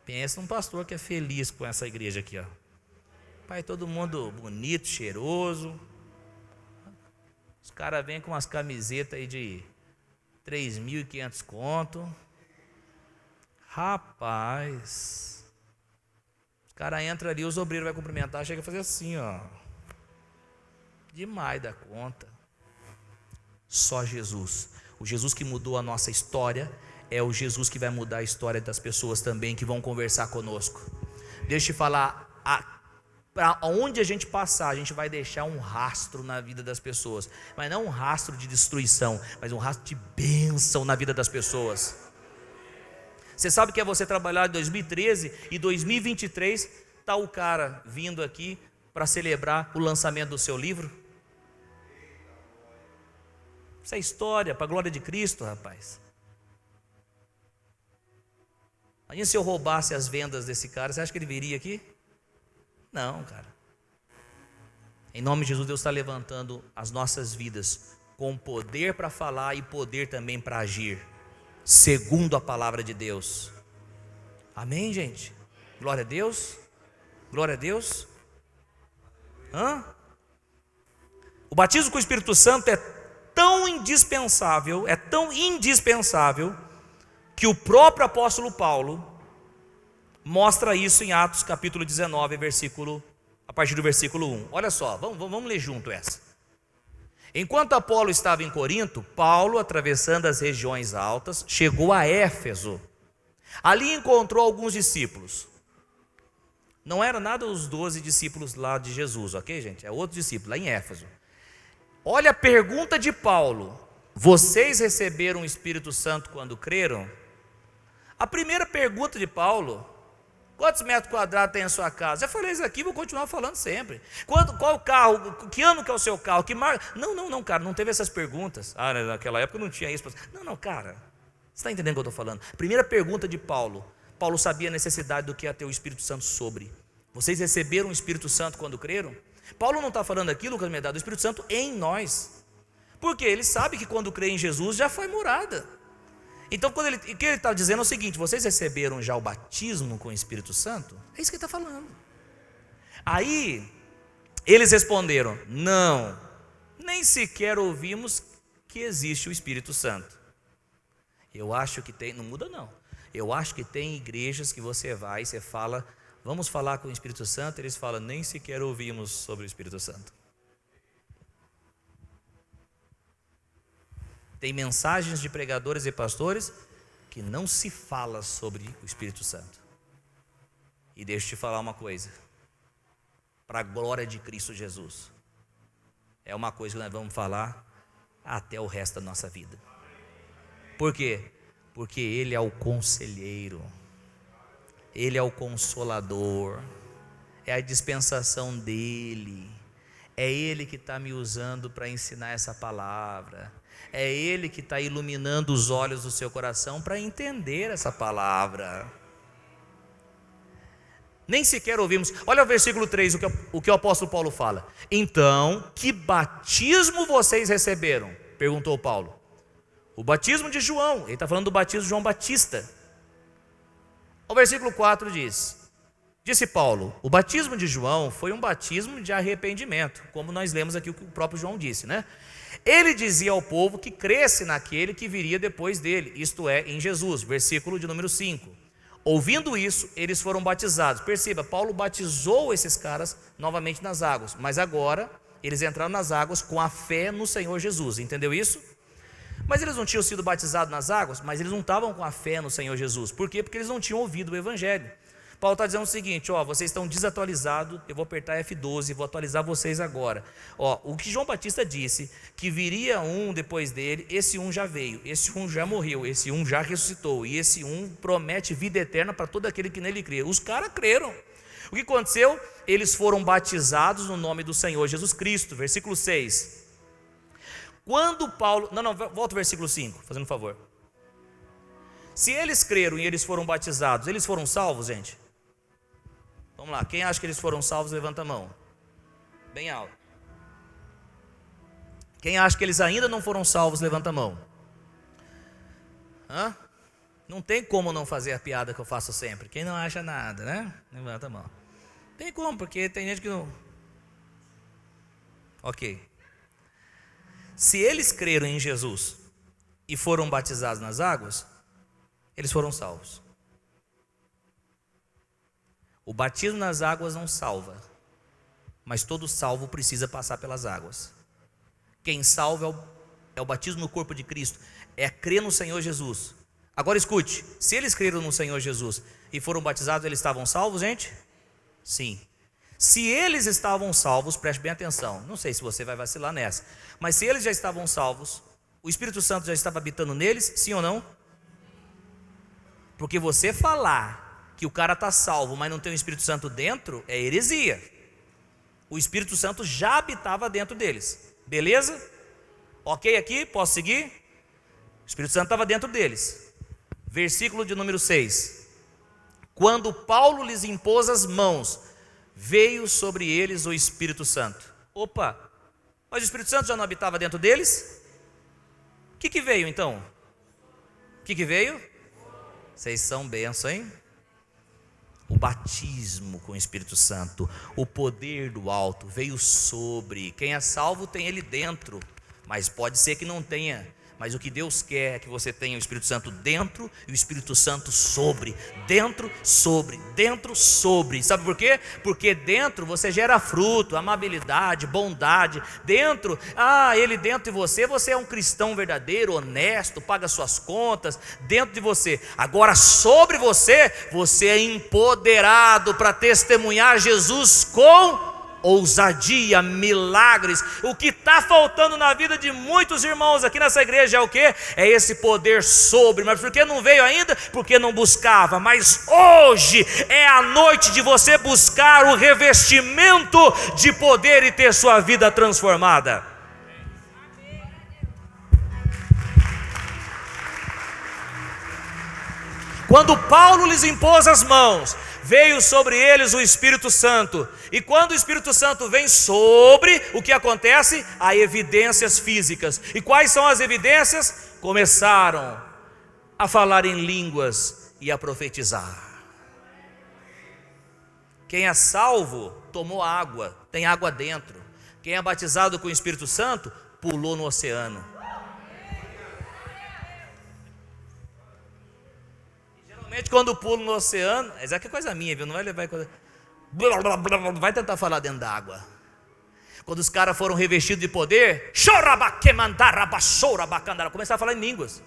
Pensa num pastor que é feliz com essa igreja aqui, ó. Pai, todo mundo bonito, cheiroso. Os caras vêm com umas camisetas aí de 3.500 conto. Rapaz, os caras entram ali, os obreiros vão cumprimentar, chega a fazer assim, ó. Demais da conta. Só Jesus. O Jesus que mudou a nossa história é o Jesus que vai mudar a história das pessoas também que vão conversar conosco. Deixa eu te falar, para onde a gente passar, a gente vai deixar um rastro na vida das pessoas. Mas não um rastro de destruição, mas um rastro de bênção na vida das pessoas. Você sabe que é você trabalhar em 2013 e 2023, está o cara vindo aqui para celebrar o lançamento do seu livro? Isso é história, para a glória de Cristo, rapaz. Imagina se eu roubasse as vendas desse cara, você acha que ele viria aqui? Não, cara. Em nome de Jesus, Deus está levantando as nossas vidas com poder para falar e poder também para agir, segundo a palavra de Deus. Amém, gente? Glória a Deus. Glória a Deus. O batismo com o Espírito Santo é tão indispensável, que o próprio apóstolo Paulo mostra isso em Atos capítulo 19, a partir do versículo 1. Olha só, vamos ler junto essa. Enquanto Apolo estava em Corinto, Paulo, atravessando as regiões altas, chegou a Éfeso. Ali encontrou alguns discípulos. Não era nada os 12 discípulos lá de Jesus, ok, gente? É outro discípulo, lá em Éfeso. Olha a pergunta de Paulo: vocês receberam o Espírito Santo quando creram? A primeira pergunta de Paulo: quantos metros quadrados tem a sua casa? Já falei isso aqui, vou continuar falando sempre. Qual carro? Que ano que é o seu carro? Que marca? Não, cara, não teve essas perguntas. Naquela época não tinha isso. Não, cara, você está entendendo o que eu estou falando? Primeira pergunta de Paulo. Paulo sabia a necessidade do que ia ter o Espírito Santo sobre. Vocês receberam o Espírito Santo quando creram? Paulo não está falando aqui, Lucas Medrado, do Espírito Santo em nós. Porque ele sabe que quando crê em Jesus já foi morada. Então o que ele está dizendo é o seguinte: vocês receberam já o batismo com o Espírito Santo? É isso que ele está falando. Aí eles responderam: não, nem sequer ouvimos que existe o Espírito Santo. Eu acho que tem, não muda não. Eu acho que tem igrejas que você vai e você fala: vamos falar com o Espírito Santo. Eles falam: nem sequer ouvimos sobre o Espírito Santo. Tem mensagens de pregadores e pastores que não se fala sobre o Espírito Santo. E deixa eu te falar uma coisa, para a glória de Cristo Jesus, é uma coisa que nós vamos falar até o resto da nossa vida. Por quê? Porque Ele é o conselheiro, Ele é o consolador, é a dispensação dEle, é Ele que está me usando para ensinar essa palavra, é Ele que está iluminando os olhos do seu coração para entender essa palavra. Nem sequer ouvimos. Olha o versículo 3, o que o apóstolo Paulo fala. Então, que batismo vocês receberam? Perguntou Paulo. O batismo de João. Ele está falando do batismo de João Batista. O versículo 4 diz: disse Paulo, o batismo de João foi um batismo de arrependimento, como nós lemos aqui o que o próprio João disse, né? Ele dizia ao povo que cresce naquele que viria depois dele, isto é, em Jesus, versículo de número 5. Ouvindo isso, eles foram batizados. Perceba, Paulo batizou esses caras novamente nas águas, mas agora eles entraram nas águas com a fé no Senhor Jesus, entendeu isso? Mas eles não tinham sido batizados nas águas, mas eles não estavam com a fé no Senhor Jesus. Por quê? Porque eles não tinham ouvido o Evangelho. Paulo está dizendo o seguinte: vocês estão desatualizados, eu vou apertar F12, vou atualizar vocês agora. O que João Batista disse, que viria um depois dele, esse um já veio, esse um já morreu, esse um já ressuscitou, e esse um promete vida eterna para todo aquele que nele crê. Os caras creram. O que aconteceu? Eles foram batizados no nome do Senhor Jesus Cristo. Versículo 6. Quando Paulo... Não, volta ao versículo 5, fazendo um favor. Se eles creram e eles foram batizados, eles foram salvos, gente? Vamos lá, quem acha que eles foram salvos, levanta a mão. Bem alto. Quem acha que eles ainda não foram salvos, levanta a mão. Não tem como não fazer a piada que eu faço sempre. Quem não acha nada, né? Levanta a mão. Tem como, porque tem gente que não... Ok. Se eles creram em Jesus e foram batizados nas águas, eles foram salvos. O batismo nas águas não salva, mas todo salvo precisa passar pelas águas. Quem salva é o batismo no corpo de Cristo, é crer no Senhor Jesus. Agora escute, se eles creram no Senhor Jesus e foram batizados, eles estavam salvos, gente? Sim. Se eles estavam salvos, preste bem atenção, não sei se você vai vacilar nessa, mas se eles já estavam salvos, o Espírito Santo já estava habitando neles, sim ou não? Porque você falar que o cara está salvo, mas não tem o Espírito Santo dentro, é heresia. O Espírito Santo já habitava dentro deles. Beleza? Ok aqui? Posso seguir? O Espírito Santo estava dentro deles. Versículo de número 6. Quando Paulo lhes impôs as mãos, veio sobre eles o Espírito Santo. Opa! Mas o Espírito Santo já não habitava dentro deles? O que veio então? O que veio? Vocês são bênção, hein? O batismo com o Espírito Santo, o poder do alto veio sobre. Quem é salvo tem ele dentro, mas pode ser que não tenha. Mas o que Deus quer é que você tenha o Espírito Santo dentro e o Espírito Santo sobre. Dentro, sobre, dentro, sobre. Sabe por quê? Porque dentro você gera fruto, amabilidade, bondade. Dentro, ele dentro de você, você é um cristão verdadeiro, honesto, paga suas contas. Dentro de você. Agora sobre você, você é empoderado para testemunhar Jesus com ousadia, milagres. O que está faltando na vida de muitos irmãos aqui nessa igreja é o quê? É esse poder sobre. Mas por que não veio ainda? Porque não buscava. Mas hoje é a noite de você buscar o revestimento de poder e ter sua vida transformada. Quando Paulo lhes impôs as mãos, veio sobre eles o Espírito Santo. E quando o Espírito Santo vem sobre, o que acontece? Há evidências físicas. E quais são as evidências? Começaram a falar em línguas e a profetizar. Quem é salvo, tomou água, tem água dentro. Quem é batizado com o Espírito Santo, pulou no oceano. Geralmente quando pulo no oceano, essa aqui é coisa minha, viu? Não vai levar coisa... vai tentar falar dentro da água. Quando os caras foram revestidos de poder, começaram a falar em línguas.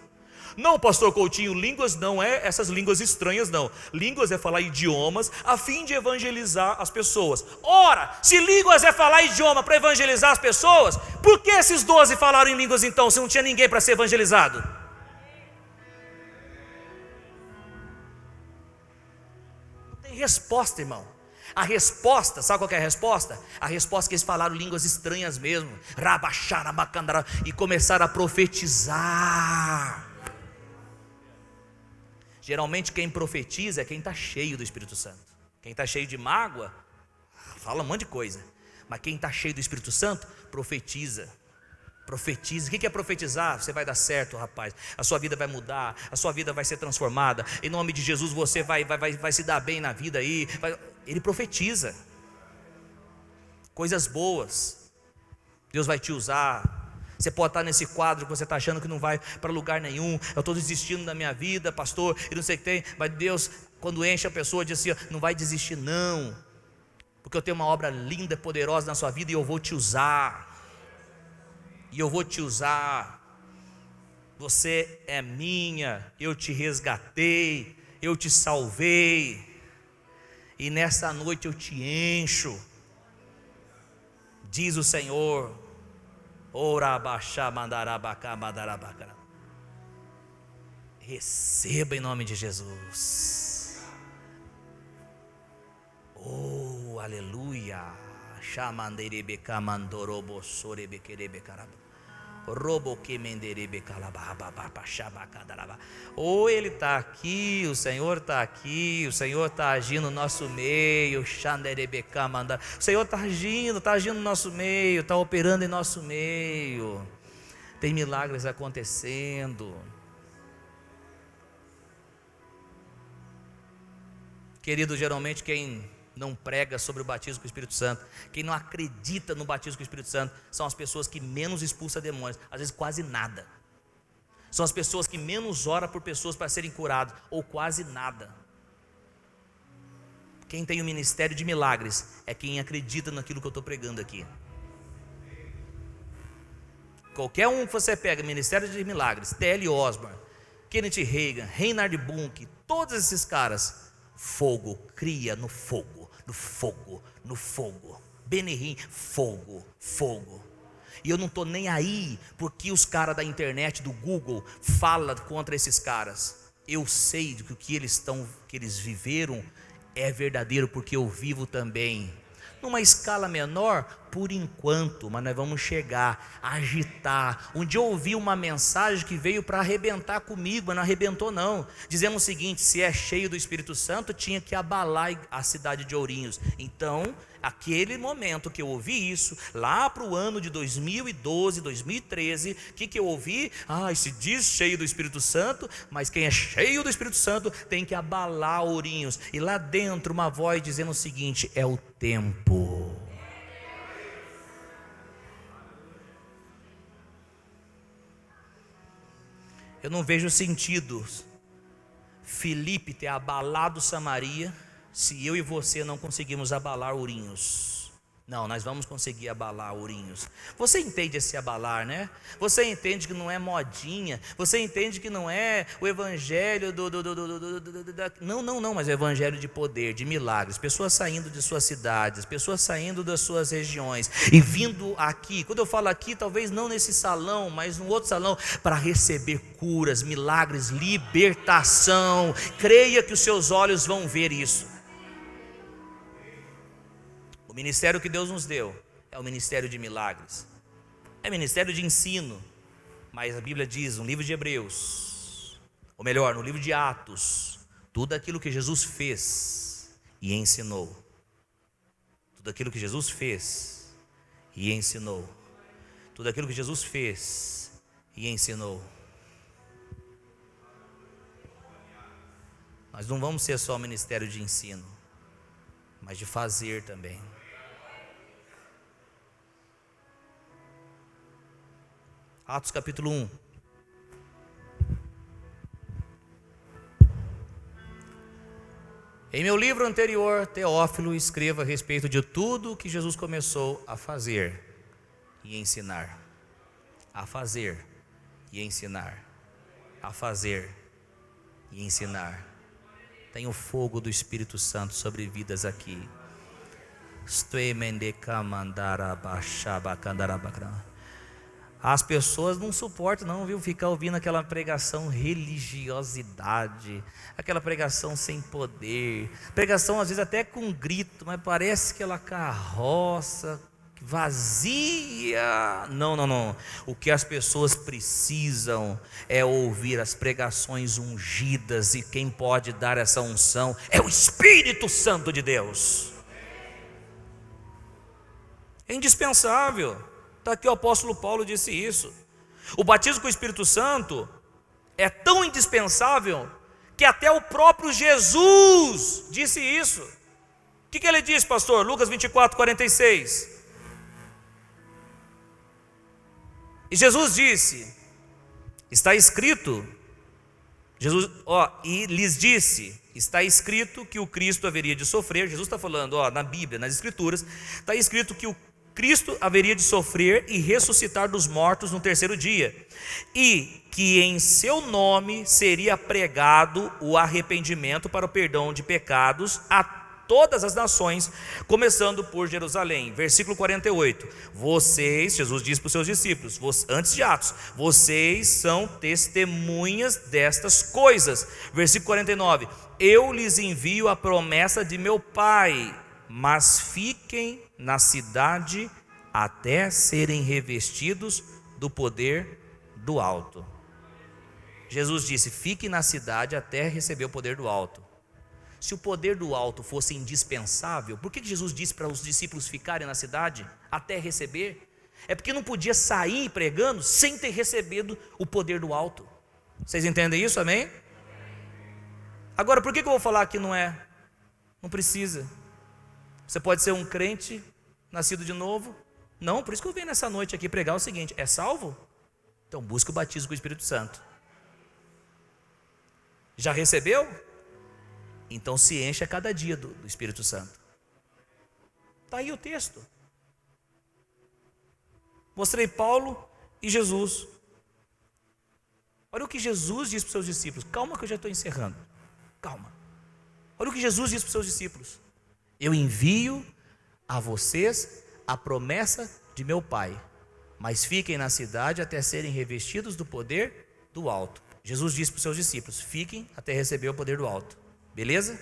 Não, pastor Coutinho, línguas não é essas línguas estranhas não. Línguas é falar idiomas a fim de evangelizar as pessoas. Ora, se línguas é falar idioma para evangelizar as pessoas, por que esses 12 falaram em línguas então, se não tinha ninguém para ser evangelizado? Não tem resposta, irmão. A resposta, sabe qual que é a resposta? A resposta é que eles falaram línguas estranhas mesmo. E começaram a profetizar. Geralmente quem profetiza é quem está cheio do Espírito Santo. Quem está cheio de mágoa, fala um monte de coisa. Mas quem está cheio do Espírito Santo, profetiza. Profetiza. O que é profetizar? Você vai dar certo, rapaz. A sua vida vai mudar. A sua vida vai ser transformada. Em nome de Jesus você vai se dar bem na vida aí. Ele profetiza coisas boas. Deus vai te usar. Você pode estar nesse quadro que você está achando que não vai para lugar nenhum. Eu estou desistindo da minha vida, pastor, e não sei o que tem. Mas Deus, quando enche a pessoa, diz assim: não vai desistir não, porque eu tenho uma obra linda, poderosa na sua vida, e eu vou te usar. E eu vou te usar. Você é minha, eu te resgatei, eu te salvei, e nessa noite eu te encho, diz o Senhor. Receba em nome de Jesus. Oh, aleluia. Oh, Ele está aqui, o Senhor está aqui, o Senhor está agindo no nosso meio. O Senhor está agindo no nosso meio, está operando em nosso meio. Tem milagres acontecendo. Querido, geralmente quem não prega sobre o batismo com o Espírito Santo, quem não acredita no batismo com o Espírito Santo, são as pessoas que menos expulsam demônios, às vezes quase nada. São as pessoas que menos oram por pessoas para serem curadas, ou quase nada. Quem tem o ministério de milagres é quem acredita naquilo que eu estou pregando aqui. Qualquer um que você pega, ministério de milagres, T.L. Osborne, Kenneth Hagin, Reinhard Bonnke, todos esses caras, fogo, cria no fogo, no fogo, no fogo. Benihim, fogo, fogo. E eu não estou nem aí porque os caras da internet, do Google, falam contra esses caras. Eu sei que o que eles viveram é verdadeiro, porque eu vivo também. Numa escala menor, por enquanto, mas nós vamos chegar a agitar. Um dia eu ouvi uma mensagem que veio para arrebentar comigo, mas não arrebentou não, dizendo o seguinte: se é cheio do Espírito Santo, tinha que abalar a cidade de Ourinhos. Então, aquele momento que eu ouvi isso, lá para o ano de 2012, 2013, o que eu ouvi? Se diz cheio do Espírito Santo, mas quem é cheio do Espírito Santo tem que abalar Ourinhos. E lá dentro uma voz dizendo o seguinte: é o tempo. Eu não vejo sentido Filipe ter abalado Samaria se eu e você não conseguimos abalar Ourinhos. Não, nós vamos conseguir abalar Ourinhos. Você entende esse abalar, né? Você entende que não é modinha. Você entende que não é o evangelho Não, mas é o evangelho de poder, de milagres. Pessoas saindo de suas cidades, pessoas saindo das suas regiões e vindo aqui. Quando eu falo aqui, talvez não nesse salão, mas no outro salão, para receber curas, milagres, libertação. Creia que os seus olhos vão ver isso. O ministério que Deus nos deu é o ministério de milagres, é ministério de ensino, mas a Bíblia diz no livro de Hebreus, ou melhor, no livro de Atos, tudo aquilo que Jesus fez e ensinou, tudo aquilo que Jesus fez e ensinou, tudo aquilo que Jesus fez e ensinou. Nós não vamos ser só ministério de ensino, mas de fazer também. Atos capítulo 1. Em meu livro anterior, Teófilo, escrevo a respeito de tudo o que Jesus começou a fazer e ensinar. A fazer e ensinar. A fazer e ensinar. Tem o fogo do Espírito Santo sobre vidas aqui. As pessoas não suportam não, viu, ficar ouvindo aquela pregação religiosidade, aquela pregação sem poder, pregação às vezes até com grito, mas parece aquela carroça vazia. Não. O que as pessoas precisam é ouvir as pregações ungidas, e quem pode dar essa unção é o Espírito Santo de Deus. É indispensável. Está aqui o apóstolo Paulo disse isso. O batismo com o Espírito Santo é tão indispensável que até o próprio Jesus disse isso. O que ele disse, pastor? Lucas 24, 46. E Jesus disse, está escrito, e lhes disse, está escrito que o Cristo haveria de sofrer. Jesus está falando, na Bíblia, nas Escrituras, está escrito que o Cristo haveria de sofrer e ressuscitar dos mortos no terceiro dia, e que em seu nome seria pregado o arrependimento para o perdão de pecados a todas as nações, começando por Jerusalém. Versículo 48, Jesus diz para os seus discípulos, antes de Atos, vocês são testemunhas destas coisas. Versículo 49, eu lhes envio a promessa de meu Pai. mas fiquem na cidade até serem revestidos do poder do alto. Jesus disse: fiquem na cidade até receber o poder do alto. Se o poder do alto fosse indispensável, por que Jesus disse para os discípulos ficarem na cidade até receber? É porque não podia sair pregando sem ter recebido o poder do alto. Vocês entendem isso, amém? Agora, por que eu vou falar que não é? Não precisa. Você pode ser um crente, nascido de novo. Não, por isso que eu venho nessa noite aqui pregar o seguinte: é salvo? Então busque o batismo com o Espírito Santo. Já recebeu? Então se enche a cada dia do Espírito Santo. Está aí o texto. Mostrei Paulo e Jesus. Olha o que Jesus disse para os seus discípulos. Calma que eu já estou encerrando. Calma. Olha o que Jesus disse para os seus discípulos: eu envio a vocês a promessa de meu Pai, mas fiquem na cidade até serem revestidos do poder do alto. Jesus disse para os seus discípulos: fiquem até receber o poder do alto. Beleza?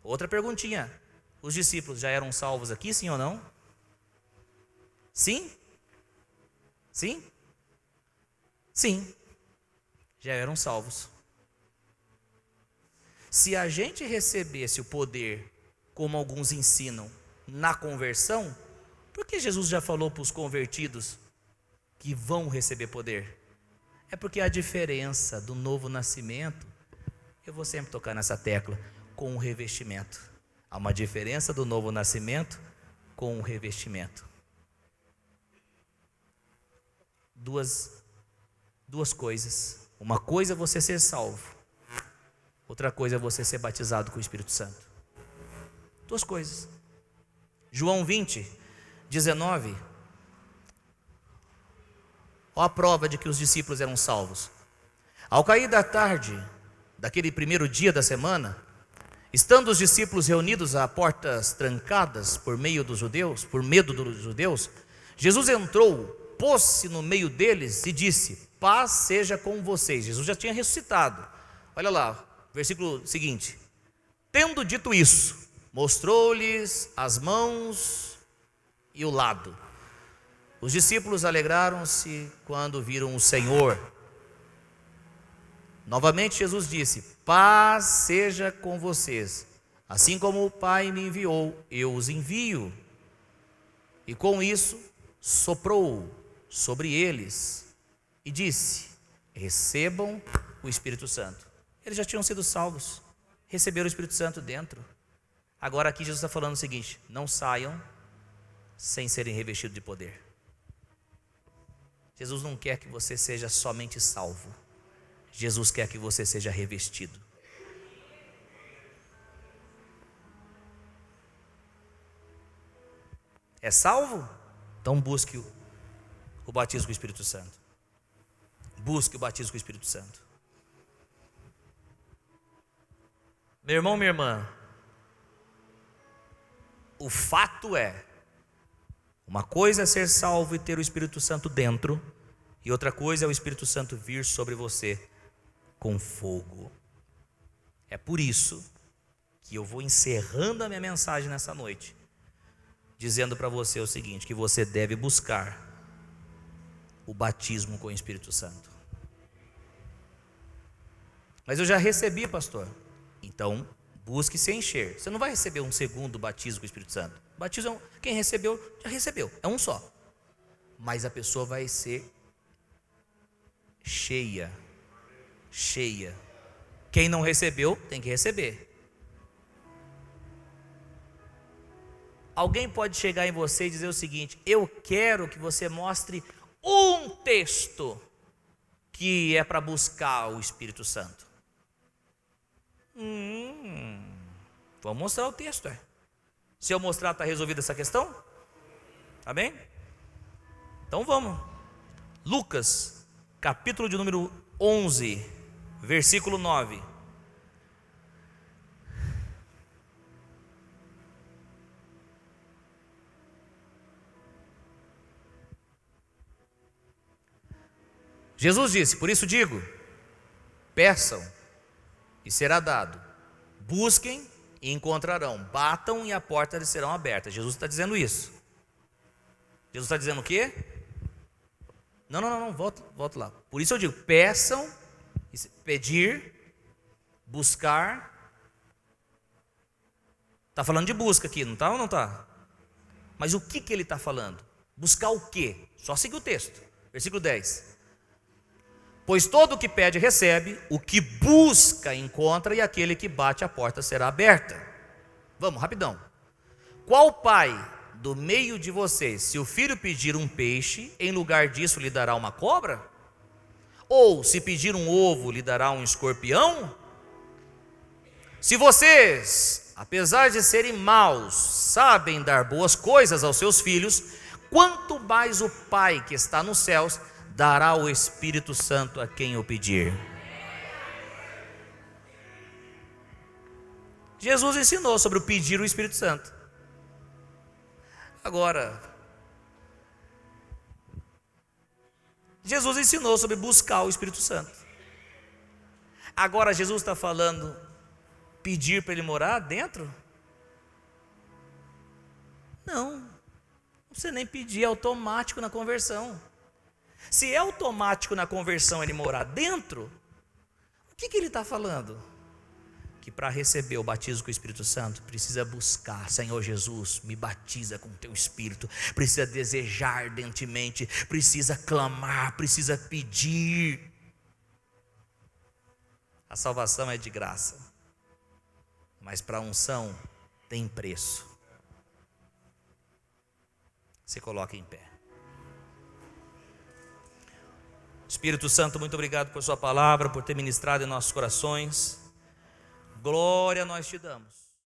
Outra perguntinha: os discípulos já eram salvos aqui, sim ou não? Sim? Sim? Sim, já eram salvos. Se a gente recebesse o poder, como alguns ensinam, na conversão, por que Jesus já falou para os convertidos que vão receber poder? É porque a diferença do novo nascimento, eu vou sempre tocar nessa tecla, com o revestimento. Há uma diferença do novo nascimento com o revestimento. Duas coisas. Uma coisa é você ser salvo, outra coisa é você ser batizado com o Espírito Santo. Duas coisas. João 20, 19. Olha a prova de que os discípulos eram salvos. Ao cair da tarde, daquele primeiro dia da semana, estando os discípulos reunidos a portas trancadas por medo dos judeus, Jesus entrou, pôs-se no meio deles e disse: paz seja com vocês. Jesus já tinha ressuscitado. Olha lá, versículo seguinte: tendo dito isso, mostrou-lhes as mãos e o lado. Os discípulos alegraram-se quando viram o Senhor. Novamente Jesus disse: paz seja com vocês. Assim como o Pai me enviou, eu os envio. E com isso soprou sobre eles e disse: recebam o Espírito Santo. Eles já tinham sido salvos, receberam o Espírito Santo dentro. Agora aqui Jesus está falando o seguinte: não saiam sem serem revestidos de poder. Jesus não quer que você seja somente salvo, Jesus quer que você seja revestido. É salvo? Então busque o batismo com o Espírito Santo. Busque o batismo com o Espírito Santo. Meu irmão, minha irmã, o fato é, uma coisa é ser salvo e ter o Espírito Santo dentro, e outra coisa é o Espírito Santo vir sobre você com fogo. É por isso que eu vou encerrando a minha mensagem nessa noite, dizendo para você o seguinte: que você deve buscar o batismo com o Espírito Santo. Mas eu já recebi, pastor. Então, busque se encher. Você não vai receber um segundo batismo com o Espírito Santo. Batismo, quem recebeu, já recebeu. É um só. Mas a pessoa vai ser cheia. Quem não recebeu, tem que receber. Alguém pode chegar em você e dizer o seguinte: eu quero que você mostre um texto que é para buscar o Espírito Santo. Vamos mostrar o texto. Se eu mostrar, está resolvida essa questão? Amém? Então vamos. Lucas, capítulo de número 11, versículo 9. Jesus disse: por isso digo, peçam e será dado, busquem e encontrarão. Batam e a porta lhes será aberta. Jesus está dizendo isso. Jesus está dizendo o quê? Não, volta lá. Por isso eu digo, peçam, pedir, buscar. Está falando de busca aqui, não está ou não está? Mas o que ele está falando? Buscar o quê? Só seguir o texto, versículo 10. Pois todo o que pede recebe, o que busca encontra, e aquele que bate a porta será aberta. Vamos, rapidão. Qual pai do meio de vocês, se o filho pedir um peixe, em lugar disso lhe dará uma cobra? Ou se pedir um ovo, lhe dará um escorpião? Se vocês, apesar de serem maus, sabem dar boas coisas aos seus filhos, quanto mais o Pai que está nos céus dará o Espírito Santo a quem o pedir. Jesus ensinou sobre o pedir o Espírito Santo. Agora, Jesus ensinou sobre buscar o Espírito Santo. Agora Jesus está falando pedir para ele morar dentro? Não precisa nem pedir, é automático na conversão. Se é automático na conversão ele morar dentro, o que ele está falando? Que para receber o batismo com o Espírito Santo, precisa buscar, Senhor Jesus, me batiza com o teu Espírito, precisa desejar ardentemente, precisa clamar, precisa pedir. A salvação é de graça, mas para a unção tem preço. Se coloca em pé. Espírito Santo, muito obrigado por sua palavra, por ter ministrado em nossos corações. Glória nós te damos.